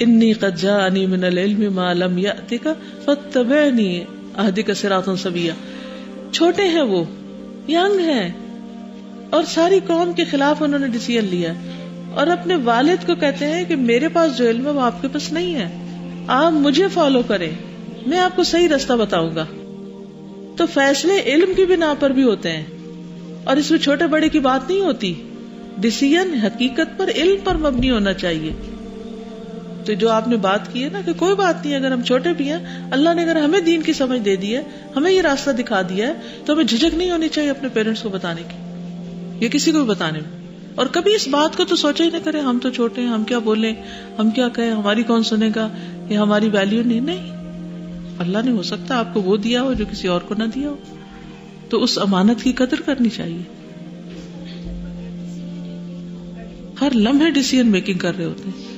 انی قد جاءنی من العلم ما لم یأتک فاتبعنی اہدک صراطا سویا. چھوٹے ہیں وہ، ینگ ہیں، اور ساری قوم کے خلاف انہوں نے ڈیسیژن لیا اور اپنے والد کو کہتے ہیں کہ میرے پاس جو علم ہے وہ آپ کے پاس نہیں ہے, آپ مجھے فالو کریں, میں آپ کو صحیح راستہ بتاؤں گا. تو فیصلے علم کی بنا پر بھی ہوتے ہیں, اور اس میں چھوٹے بڑے کی بات نہیں ہوتی. ڈیسیژن حقیقت پر, علم پر مبنی ہونا چاہیے. تو جو آپ نے بات کی ہے نا کہ کوئی بات نہیں, اگر ہم چھوٹے بھی ہیں, اللہ نے اگر ہمیں دین کی سمجھ دے دی ہے, ہمیں یہ راستہ دکھا دیا ہے, تو ہمیں جھجک نہیں ہونی چاہیے اپنے پیرنٹس کو بتانے کی یا کسی کو بھی بتانے میں. اور کبھی اس بات کو تو سوچا ہی نہ کریں ہم تو چھوٹے ہیں, ہم کیا بولیں, ہم کیا کہیں, ہماری کون سنے گا, یہ ہماری ویلیو نہیں. نہیں, اللہ نے ہو سکتا ہے آپ کو وہ دیا ہو جو کسی اور کو نہ دیا ہو, تو اس امانت کی قدر کرنی چاہیے. ہر لمحے ڈیسیژن میکنگ کر رہے ہوتے ہیں.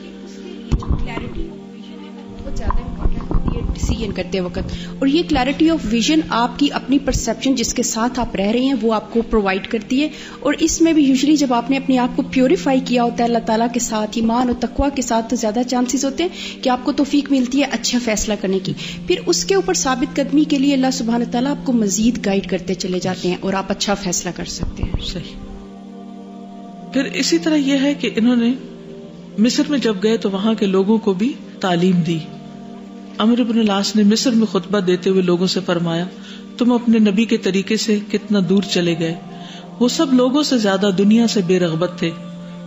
کلیئرٹی آف ویژن ہے بہت زیادہ امپورٹنٹ ہوتی ہے ڈیسیژن کرتے وقت, اور یہ کلیئرٹی آف ویژن آپ کی اپنی پرسپشن جس کے ساتھ آپ رہ رہے ہیں وہ آپ کو پرووائڈ کرتی ہے. اور اس میں بھی یوزلی جب آپ نے اپنے آپ کو پیوریفائی کیا ہوتا ہے اللہ تعالیٰ کے ساتھ, ایمان اور تقویٰ کے ساتھ, تو زیادہ چانسز ہوتے ہیں کہ آپ کو توفیق ملتی ہے اچھا فیصلہ کرنے کی. پھر اس کے اوپر ثابت قدمی کے لیے اللہ سبحانہ تعالیٰ آپ کو مزید گائیڈ کرتے چلے جاتے ہیں اور آپ اچھا فیصلہ کر سکتے ہیں. صحیح. پھر اسی طرح یہ ہے کہ انہوں نے مصر میں جب گئے تو وہاں کے لوگوں کو بھی تعلیم دی. عمرو بن العاص نے مصر میں خطبہ دیتے ہوئے لوگوں سے فرمایا, تم اپنے نبی کے طریقے سے کتنا دور چلے گئے. وہ سب لوگوں سے زیادہ دنیا سے بے رغبت تھے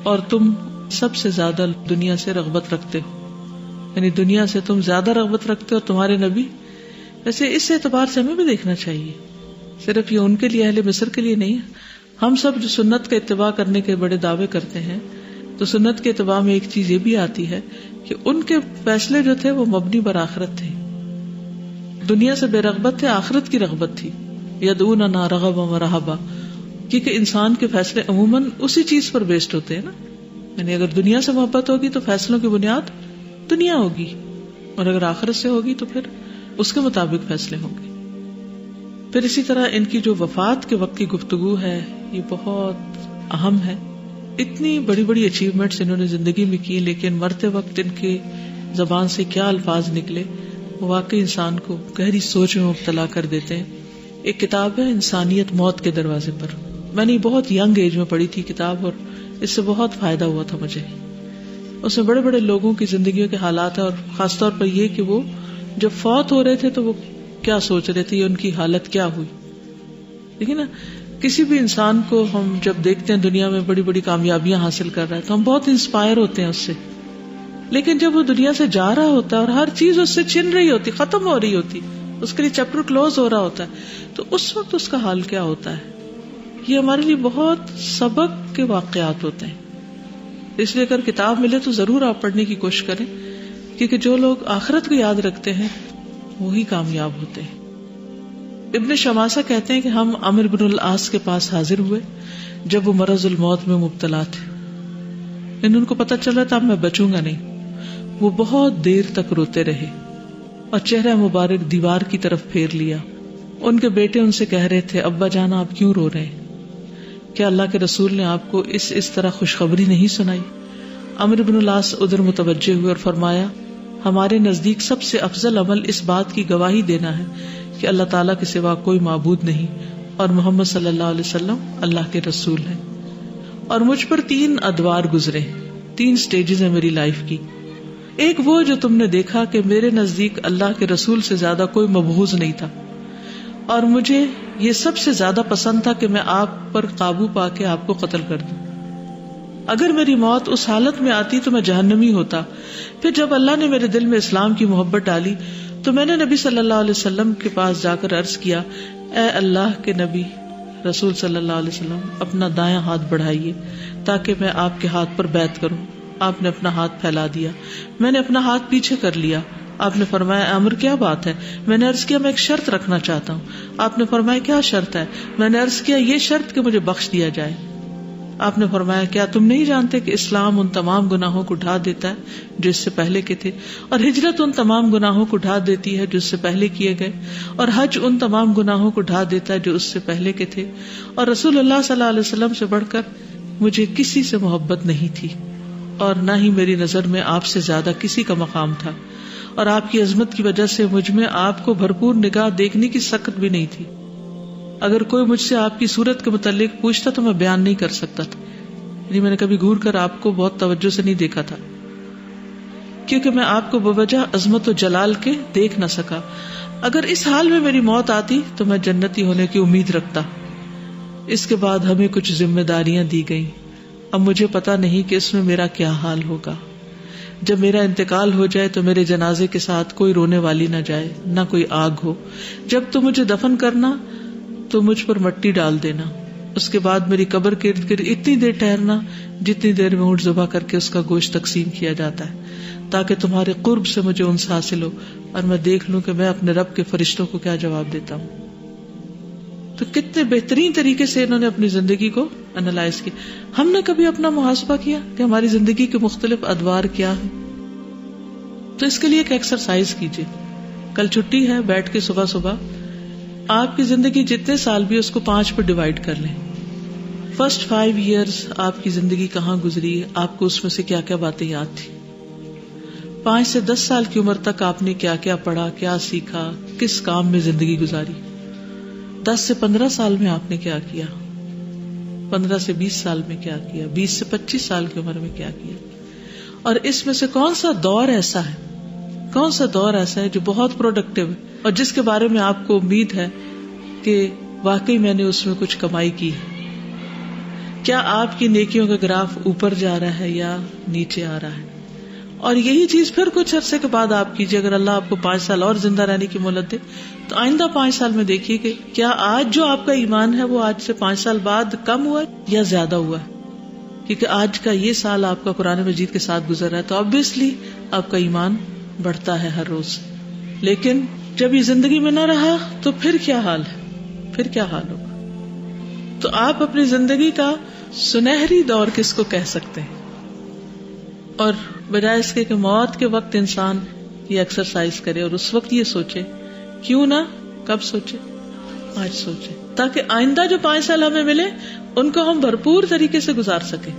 اور تم سب سے زیادہ دنیا سے رغبت رکھتے ہو. یعنی دنیا سے تم زیادہ رغبت رکھتے ہو, تمہارے نبی. ویسے اس اعتبار سے ہمیں بھی دیکھنا چاہیے, صرف یہ ان کے لیے, اہل مصر کے لیے نہیں. ہم سب جو سنت کا اتباع کرنے کے بڑے دعوے کرتے ہیں, تو سنت کے اتباع میں ایک چیز یہ بھی آتی ہے کہ ان کے فیصلے جو تھے وہ مبنی بر آخرت تھے. دنیا سے بے رغبت تھے, آخرت کی رغبت تھی. یدعوننا رغبا ورہبا, کیونکہ انسان کے فیصلے عموماً اسی چیز پر بیسڈ ہوتے ہیں نا. یعنی اگر دنیا سے محبت ہوگی تو فیصلوں کی بنیاد دنیا ہوگی, اور اگر آخرت سے ہوگی تو پھر اس کے مطابق فیصلے ہوں گے. پھر اسی طرح ان کی جو وفات کے وقت کی گفتگو ہے یہ بہت اہم ہے. اتنی بڑی بڑی اچیومنٹس انہوں نے زندگی میں کی, لیکن مرتے وقت ان کے زبان سے کیا الفاظ نکلے وہ واقعی انسان کو گہری سوچ میں مبتلا کر دیتے ہیں. ایک کتاب ہے انسانیت موت کے دروازے پر. میں نے بہت ینگ ایج میں پڑھی تھی کتاب, اور اس سے بہت فائدہ ہوا تھا مجھے. اس میں بڑے بڑے لوگوں کی زندگیوں کے حالات ہیں, اور خاص طور پر یہ کہ وہ جب فوت ہو رہے تھے تو وہ کیا سوچ رہے تھے, ان کی حالت کیا ہوئی. دیکھیں نا, کسی بھی انسان کو ہم جب دیکھتے ہیں دنیا میں بڑی بڑی کامیابیاں حاصل کر رہا ہے تو ہم بہت انسپائر ہوتے ہیں اس سے, لیکن جب وہ دنیا سے جا رہا ہوتا ہے اور ہر چیز اس سے چھن رہی ہوتی, ختم ہو رہی ہوتی, اس کے لیے چیپٹر کلوز ہو رہا ہوتا ہے, تو اس وقت اس کا حال کیا ہوتا ہے. یہ ہمارے لیے بہت سبق کے واقعات ہوتے ہیں. اس لیے اگر کتاب ملے تو ضرور آپ پڑھنے کی کوشش کریں, کیونکہ جو لوگ آخرت کو یاد رکھتے ہیں وہی کامیاب ہوتے ہیں. ابن شماسہ کہتے ہیں کہ ہم عمرو بن العاص کے پاس حاضر ہوئے جب وہ مرض الموت میں مبتلا تھے. ان کو پتہ چلا تھا اب میں بچوں گا نہیں. وہ بہت دیر تک روتے رہے اور چہرہ مبارک دیوار کی طرف پھیر لیا. ان کے بیٹے ان سے کہہ رہے تھے, ابا جانا آپ کیوں رو رہے ہیں, کیا اللہ کے رسول نے آپ کو اس طرح خوشخبری نہیں سنائی. عمرو بن العاص ادھر متوجہ ہوئے اور فرمایا, ہمارے نزدیک سب سے افضل عمل اس بات کی گواہی دینا ہے کہ اللہ تعالیٰ کے سوا کوئی معبود نہیں اور محمد صلی اللہ علیہ وسلم اللہ کے رسول ہیں. اور مجھ پر 3 ادوار گزرے, 3 سٹیجز ہیں میری لائف کی. ایک وہ جو تم نے دیکھا کہ میرے نزدیک اللہ کے رسول سے زیادہ کوئی مبعوث نہیں تھا, اور مجھے یہ سب سے زیادہ پسند تھا کہ میں آپ پر قابو پا کے آپ کو قتل کر دوں. اگر میری موت اس حالت میں آتی تو میں جہنمی ہوتا. پھر جب اللہ نے میرے دل میں اسلام کی محبت ڈالی تو میں نے نبی صلی اللہ علیہ وسلم کے پاس جا کر عرض کیا, اے اللہ کے نبی رسول صلی اللہ علیہ وسلم, اپنا دایاں ہاتھ بڑھائیے تاکہ میں آپ کے ہاتھ پر بیعت کروں. آپ نے اپنا ہاتھ پھیلا دیا. میں نے اپنا ہاتھ پیچھے کر لیا. آپ نے فرمایا, عمر کیا بات ہے. میں نے عرض کیا, میں ایک شرط رکھنا چاہتا ہوں. آپ نے فرمایا, کیا شرط ہے. میں نے عرض کیا, یہ شرط کہ مجھے بخش دیا جائے. آپ نے فرمایا, کیا تم نہیں جانتے کہ اسلام ان تمام گناہوں کو ڈھا دیتا ہے جو اس سے پہلے کے تھے, اور ہجرت ان تمام گناہوں کو ڈھا دیتی ہے جو اس سے پہلے کیے گئے, اور حج ان تمام گناہوں کو ڈھا دیتا ہے جو اس سے پہلے کے تھے, اور رسول اللہ صلی اللہ علیہ وسلم سے بڑھ کر مجھے کسی سے محبت نہیں تھی, اور نہ ہی میری نظر میں آپ سے زیادہ کسی کا مقام تھا, اور آپ کی عظمت کی وجہ سے مجھ میں آپ کو بھرپور نگاہ دیکھنے کی سخت بھی نہیں تھی. اگر کوئی مجھ سے آپ کی صورت کے متعلق پوچھتا تو میں بیان نہیں کر سکتا تھا، یعنی میں نے کبھی گھور کر آپ کو بہت توجہ سے نہیں دیکھا تھا، کیونکہ میں آپ کو بوجہ عظمت و جلال کے دیکھ نہ سکا. اگر اس حال میں میری موت آتی تو میں جنتی ہونے کی امید رکھتا. اس کے بعد ہمیں کچھ ذمہ داریاں دی گئیں. اب مجھے پتا نہیں کہ اس میں میرا کیا حال ہوگا. جب میرا انتقال ہو جائے تو میرے جنازے کے ساتھ کوئی رونے والی نہ جائے، نہ کوئی آگ ہو. جب تم مجھے دفن کرنا تو مجھ پر مٹی ڈال دینا. اس کے بعد میری قبر کے ارد گرد اتنی دیر ٹھہرنا جتنی دیر میں اونٹ ذبح کر کے اس کا گوشت تقسیم کیا جاتا ہے، تاکہ تمہارے قرب سے مجھے انس حاصل ہو اور میں دیکھ لوں کہ میں اپنے رب کے فرشتوں کو کیا جواب دیتا ہوں. تو کتنے بہترین طریقے سے انہوں نے اپنی زندگی کو انالائز کیا. ہم نے کبھی اپنا محاسبہ کیا کہ ہماری زندگی کے مختلف ادوار کیا ہیں؟ تو اس کے لیے ایک ایکسرسائز کیجیے. کل چھٹی ہے، بیٹھ کے صبح صبح آپ کی زندگی جتنے سال بھی اس کو 5 پر ڈیوائڈ کر لیں. فرسٹ 5 ایئرز آپ کی زندگی کہاں گزری، آپ کو اس میں سے کیا کیا باتیں یاد تھی. 5 سے 10 سال کی عمر تک آپ نے کیا کیا پڑھا، کیا سیکھا، کس کام میں زندگی گزاری. 10 سے 15 سال میں آپ نے کیا کیا، 15 سے 20 سال میں کیا کیا، 20 سے 25 سال کی عمر میں کیا کیا. اور اس میں سے کون سا دور ایسا ہے جو بہت پروڈکٹیو ہے اور جس کے بارے میں آپ کو امید ہے کہ واقعی میں نے اس میں کچھ کمائی کی. کیا آپ کی نیکیوں کا گراف اوپر جا رہا ہے یا نیچے آ رہا ہے. اور یہی چیز پھر کچھ عرصے کے بعد آپ کیجیے. اگر اللہ آپ کو 5 سال اور زندہ رہنے کی مہلت دے تو آئندہ 5 سال میں دیکھیے کہ کیا آج جو آپ کا ایمان ہے وہ آج سے 5 سال بعد کم ہوا یا زیادہ ہوا ہے. کیونکہ آج کا یہ سال آپ کا قرآن مجید کے ساتھ گزر رہا ہے تو obviously آپ کا ایمان بڑھتا ہے ہر روز. لیکن جب یہ زندگی میں نہ رہا تو پھر کیا حال ہے، پھر کیا حال ہوگا. تو آپ اپنی زندگی کا سنہری دور کس کو کہہ سکتے ہیں؟ اور بجائے اس کے کہ موت کے وقت انسان یہ ایکسرسائز کرے اور اس وقت یہ سوچے، کیوں نہ کب سوچے، آج سوچے، تاکہ آئندہ جو 5 سال ہمیں ملے ان کو ہم بھرپور طریقے سے گزار سکیں،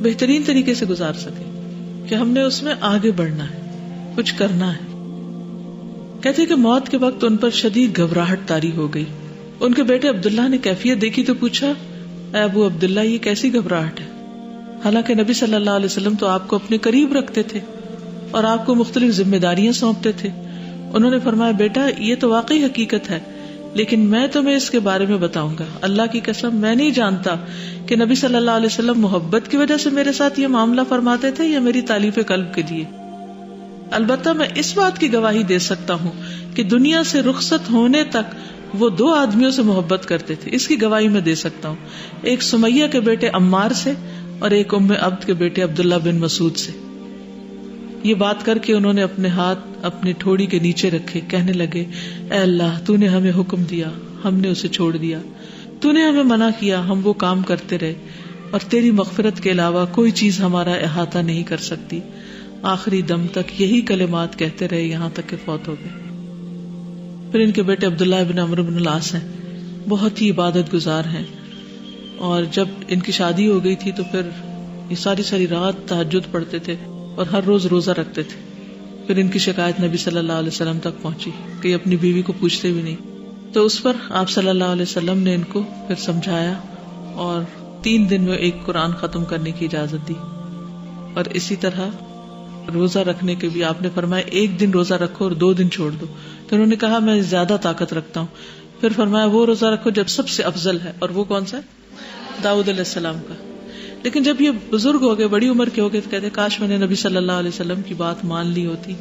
بہترین طریقے سے گزار سکیں کہ ہم نے اس میں آگے بڑھنا ہے، کچھ کرنا ہے. کہتے کہ موت کے وقت ان پر شدید گھبراہٹ طاری ہو گئی. ان کے بیٹے عبداللہ نے کیفیت دیکھی تو پوچھا، اے ابو عبداللہ یہ کیسی گھبراہٹ ہے؟ حالانکہ نبی صلی اللہ علیہ وسلم تو آپ کو اپنے قریب رکھتے تھے اور آپ کو مختلف ذمہ داریاں سونپتے تھے. انہوں نے فرمایا، بیٹا یہ تو واقعی حقیقت ہے، لیکن میں تمہیں اس کے بارے میں بتاؤں گا. اللہ کی قسم میں نہیں جانتا کہ نبی صلی اللہ علیہ وسلم محبت کی وجہ سے میرے ساتھ یہ معاملہ فرماتے تھے یا میری تعلیف قلب کے لیے. البتہ میں اس بات کی گواہی دے سکتا ہوں کہ دنیا سے رخصت ہونے تک وہ 2 آدمیوں سے محبت کرتے تھے. اس کی گواہی میں دے سکتا ہوں، ایک سمیہ کے بیٹے عمار سے اور ایک ام عبد کے بیٹے عبداللہ بن مسعود سے. یہ بات کر کے انہوں نے اپنے ہاتھ اپنی ٹھوڑی کے نیچے رکھے، کہنے لگے، اے اللہ تو نے ہمیں حکم دیا، ہم نے اسے چھوڑ دیا، تو نے ہمیں منع کیا، ہم وہ کام کرتے رہے، اور تیری مغفرت کے علاوہ کوئی چیز ہمارا احاطہ نہیں کر سکتی. آخری دم تک یہی کلمات کہتے رہے یہاں تک کہ فوت ہو گئے. پھر ان کے بیٹے عبداللہ بن عمرو بن العاص ہیں، بہت ہی عبادت گزار ہیں، اور جب ان کی شادی ہو گئی تھی تو پھر یہ ساری رات تہجد پڑھتے تھے اور ہر روز روزہ رکھتے تھے. پھر ان کی شکایت نبی صلی اللہ علیہ وسلم تک پہنچی کہ یہ اپنی بیوی کو پوچھتے بھی نہیں. تو اس پر آپ صلی اللہ علیہ وسلم نے ان کو پھر سمجھایا اور 3 دن میں ایک قرآن ختم کرنے کی اجازت دی. اور اسی طرح روزہ رکھنے کے بھی آپ نے فرمایا 1 دن روزہ رکھو اور 2 دن چھوڑ دو. تو انہوں نے کہا میں زیادہ طاقت رکھتا ہوں. پھر فرمایا وہ روزہ رکھو جب سب سے افضل ہے، اور وہ کون سا ہے؟ داؤد علیہ السلام کا. لیکن جب یہ بزرگ ہو گئے، بڑی عمر کے ہو گئے، تو کہتے کاش میں نے نبی صلی اللہ علیہ وسلم کی بات مان لی ہوتی،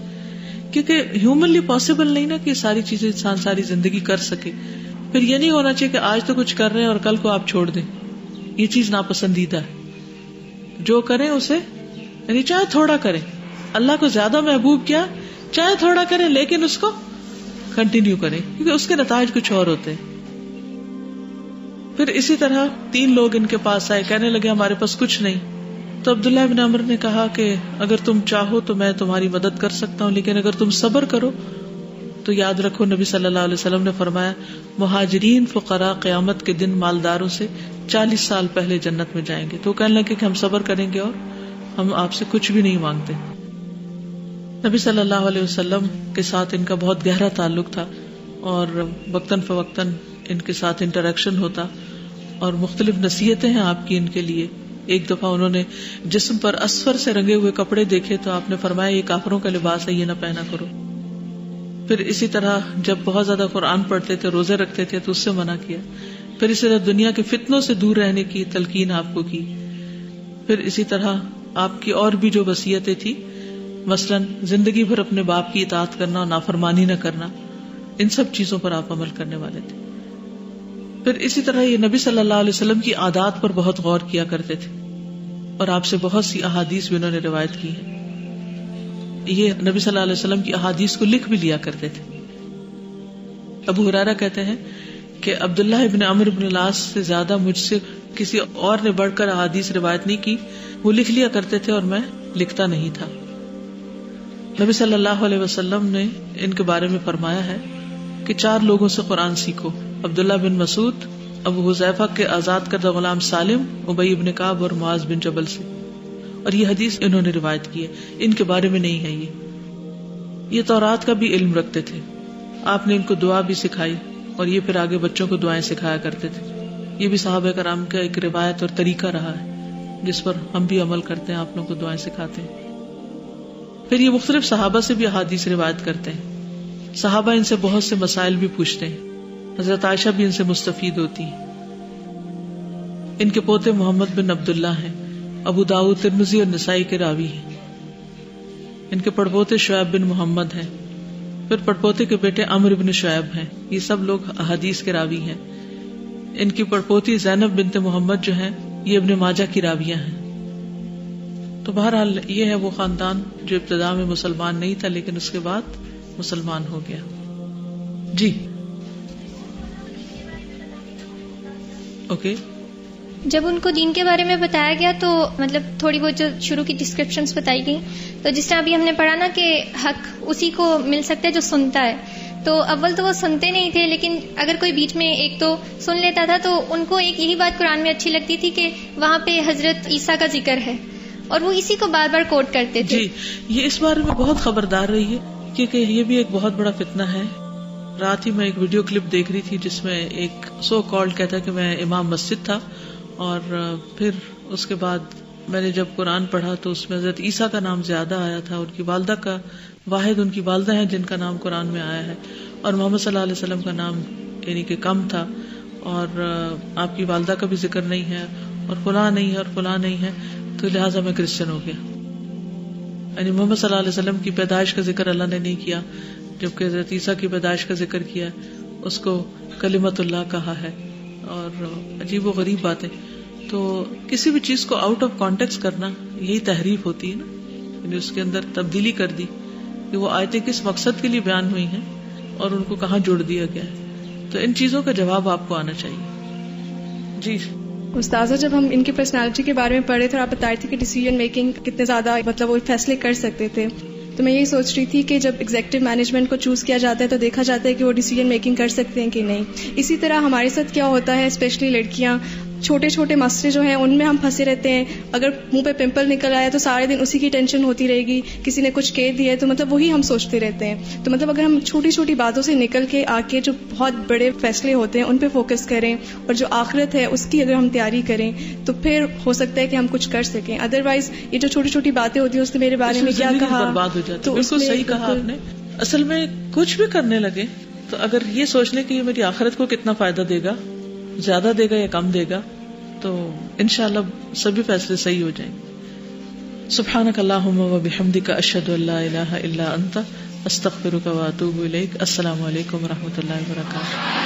کیونکہ ہیومنلی پاسبل نہیں نا کہ یہ ساری چیزیں انسان ساری زندگی کر سکے. پھر یہ نہیں ہونا چاہیے کہ آج تو کچھ کر رہے ہیں اور کل کو آپ چھوڑ دیں. یہ چیز ناپسندیدہ ہے. جو کریں اسے یعنی چاہے تھوڑا کریں، اللہ کو زیادہ محبوب کیا، چاہے تھوڑا کریں لیکن اس کو کنٹینیو کریں، کیونکہ اس کے نتائج کچھ اور ہوتے ہیں. پھر اسی طرح 3 لوگ ان کے پاس آئے، کہنے لگے ہمارے پاس کچھ نہیں. تو عبداللہ بن عمر نے کہا کہ اگر تم چاہو تو میں تمہاری مدد کر سکتا ہوں، لیکن اگر تم صبر کرو تو یاد رکھو نبی صلی اللہ علیہ وسلم نے فرمایا مہاجرین فقراء قیامت کے دن مالداروں سے 40 سال پہلے جنت میں جائیں گے. تو کہنے لگے کہ ہم صبر کریں گے اور ہم آپ سے کچھ بھی نہیں مانگتے. نبی صلی اللہ علیہ وسلم کے ساتھ ان کا بہت گہرا تعلق تھا اور وقتاً فوقتاً ان کے ساتھ انٹریکشن ہوتا اور مختلف نصیحتیں ہیں آپ کی ان کے لیے. ایک دفعہ انہوں نے جسم پر اسفر سے رنگے ہوئے کپڑے دیکھے تو آپ نے فرمایا یہ کافروں کا لباس ہے, یہ نہ پہنا کرو. پھر اسی طرح جب بہت زیادہ قرآن پڑھتے تھے, روزے رکھتے تھے تو اس سے منع کیا. پھر اسی طرح دنیا کے فتنوں سے دور رہنے کی تلقین آپ کو کی. پھر اسی طرح آپ کی اور بھی جو وصیتیں تھی, مثلاً زندگی بھر اپنے باپ کی اطاعت کرنا اور نافرمانی نہ کرنا, ان سب چیزوں پر آپ عمل کرنے والے تھے. پھر اسی طرح یہ نبی صلی اللہ علیہ وسلم کی عادات پر بہت غور کیا کرتے تھے اور آپ سے بہت سی احادیث بھی انہوں نے روایت کی ہیں. یہ نبی صلی اللہ علیہ وسلم کی احادیث کو لکھ بھی لیا کرتے تھے. ابو ہریرہ کہتے ہیں کہ عبداللہ ابن عمرو ابن العاص سے زیادہ مجھ سے کسی اور نے بڑھ کر احادیث روایت نہیں کی, وہ لکھ لیا کرتے تھے اور میں لکھتا نہیں تھا. نبی صلی اللہ علیہ وسلم نے ان کے بارے میں فرمایا ہے کہ 4 لوگوں سے قرآن سیکھو, عبداللہ بن مسعود, ابو حذیفہ کے آزاد کردہ غلام سالم, ابی ابن کعب اور معاذ بن جبل سے. اور یہ حدیث انہوں نے روایت کی ہے, ان کے بارے میں نہیں ہے. یہ تورات کا بھی علم رکھتے تھے, آپ نے ان کو دعا بھی سکھائی اور یہ پھر آگے بچوں کو دعائیں سکھایا کرتے تھے. یہ بھی صحابہ کرام کا ایک روایت اور طریقہ رہا ہے جس پر ہم بھی عمل کرتے ہیں, آپ لوگوں کو دعائیں سکھاتے ہیں. پھر یہ مختلف صحابہ سے بھی احادیث روایت کرتے ہیں. صحابہ ان سے بہت سے مسائل بھی پوچھتے ہیں. حضرت عائشہ بھی ان سے مستفید ہوتی ہیں. ان کے پوتے محمد بن عبداللہ ہیں, ابو داؤد, ترمذی اور نسائی کے راوی ہیں. ان کے پڑپوتے شعیب بن محمد ہیں. پھر پڑپوتے کے بیٹے عمرو بن شعیب ہیں. یہ سب لوگ احادیث کے راوی ہیں. ان کی پڑپوتی زینب بنت محمد جو ہیں یہ ابن ماجہ کی راویہ ہیں. تو بہرحال یہ ہے وہ خاندان جو ابتدا میں مسلمان نہیں تھا لیکن اس کے بعد مسلمان ہو گیا. جی اوکے. جب ان کو دین کے بارے میں بتایا گیا تو مطلب تھوڑی بہت جو شروع کی ڈسکرپشنز بتائی گئی, تو جس طرح ابھی ہم نے پڑھا نا کہ حق اسی کو مل سکتا ہے جو سنتا ہے. تو اول تو وہ سنتے نہیں تھے, لیکن اگر کوئی بیچ میں ایک تو سن لیتا تھا تو ان کو ایک یہی بات قرآن میں اچھی لگتی تھی کہ وہاں پہ حضرت عیسیٰ کا ذکر ہے اور وہ اسی کو بار بار کوٹ کرتے تھے. جی یہ اس بارے میں بہت خبردار رہی ہے کیونکہ یہ بھی ایک بہت بڑا فتنہ ہے. رات ہی میں ایک ویڈیو کلپ دیکھ رہی تھی جس میں ایک سو کالڈ کہتا ہے کہ میں امام مسجد تھا, اور پھر اس کے بعد میں نے جب قرآن پڑھا تو اس میں حضرت عیسیٰ کا نام زیادہ آیا تھا. ان کی والدہ کا, واحد ان کی والدہ ہیں جن کا نام قرآن میں آیا ہے, اور محمد صلی اللہ علیہ وسلم کا نام یعنی کہ کم تھا, اور آپ کی والدہ کا بھی ذکر نہیں ہے, اور فلاں نہیں ہے اور فلاں نہیں ہے, تو لہٰذا میں کرسچن ہو گیا. یعنی محمد صلی اللہ علیہ وسلم کی پیدائش کا ذکر اللہ نے نہیں کیا, جبکہ حضرت عیسیٰ کی پیدائش کا ذکر کیا, اس کو کلمت اللہ کہا ہے. اور عجیب و غریب باتیں. تو کسی بھی چیز کو آؤٹ آف کانٹیکس کرنا یہی تحریف ہوتی ہے نا, یعنی اس کے اندر تبدیلی کر دی کہ وہ آیتیں کس مقصد کے لیے بیان ہوئی ہیں اور ان کو کہاں جوڑ دیا گیا ہے. تو ان چیزوں کا جواب آپ کو آنا چاہیے. جی استاذہ, جب ہم ان کی پرسنالٹی کے بارے میں پڑھے تھے اور آپ بتائی تھی کہ ڈیسیژن میکنگ کتنے زیادہ مطلب وہ فیصلے کر سکتے تھے, تو میں یہی سوچ رہی تھی کہ جب ایگزیکٹو مینجمنٹ کو چوز کیا جاتا ہے تو دیکھا جاتا ہے کہ وہ ڈیسیژن میکنگ کر سکتے ہیں کہ نہیں. اسی طرح ہمارے ساتھ کیا ہوتا ہے, اسپیشلی لڑکیاں, چھوٹے چھوٹے مسئلے جو ہیں ان میں ہم پھنسے رہتے ہیں. اگر منہ پہ پمپل نکل آیا تو سارے دن اسی کی ٹینشن ہوتی رہے گی, کسی نے کچھ کہہ دیا ہے تو مطلب وہی ہم سوچتے رہتے ہیں. تو مطلب اگر ہم چھوٹی چھوٹی باتوں سے نکل کے آ کے جو بہت بڑے فیصلے ہوتے ہیں ان پہ فوکس کریں, اور جو آخرت ہے اس کی اگر ہم تیاری کریں تو پھر ہو سکتا ہے کہ ہم کچھ کر سکیں. ادروائز یہ جو چھوٹی چھوٹی باتیں ہوتی ہیں اس نے میرے بارے میں کیا کہا, تو بالکل صحیح کہا آپ نے. اصل میں کچھ بھی کرنے لگے تو اگر یہ سوچ لیں کہ یہ میری آخرت کو کتنا فائدہ دے گا, زیادہ دے گا یا کم دے گا, تو انشاءاللہ سبھی فیصلے صحیح ہو جائیں گے. سبحانک اللہم و بحمدک, اشہد ان لا الہ الا انت, استغفرک و اتوب الیک. السلام علیکم و رحمۃ اللہ وبرکاتہ.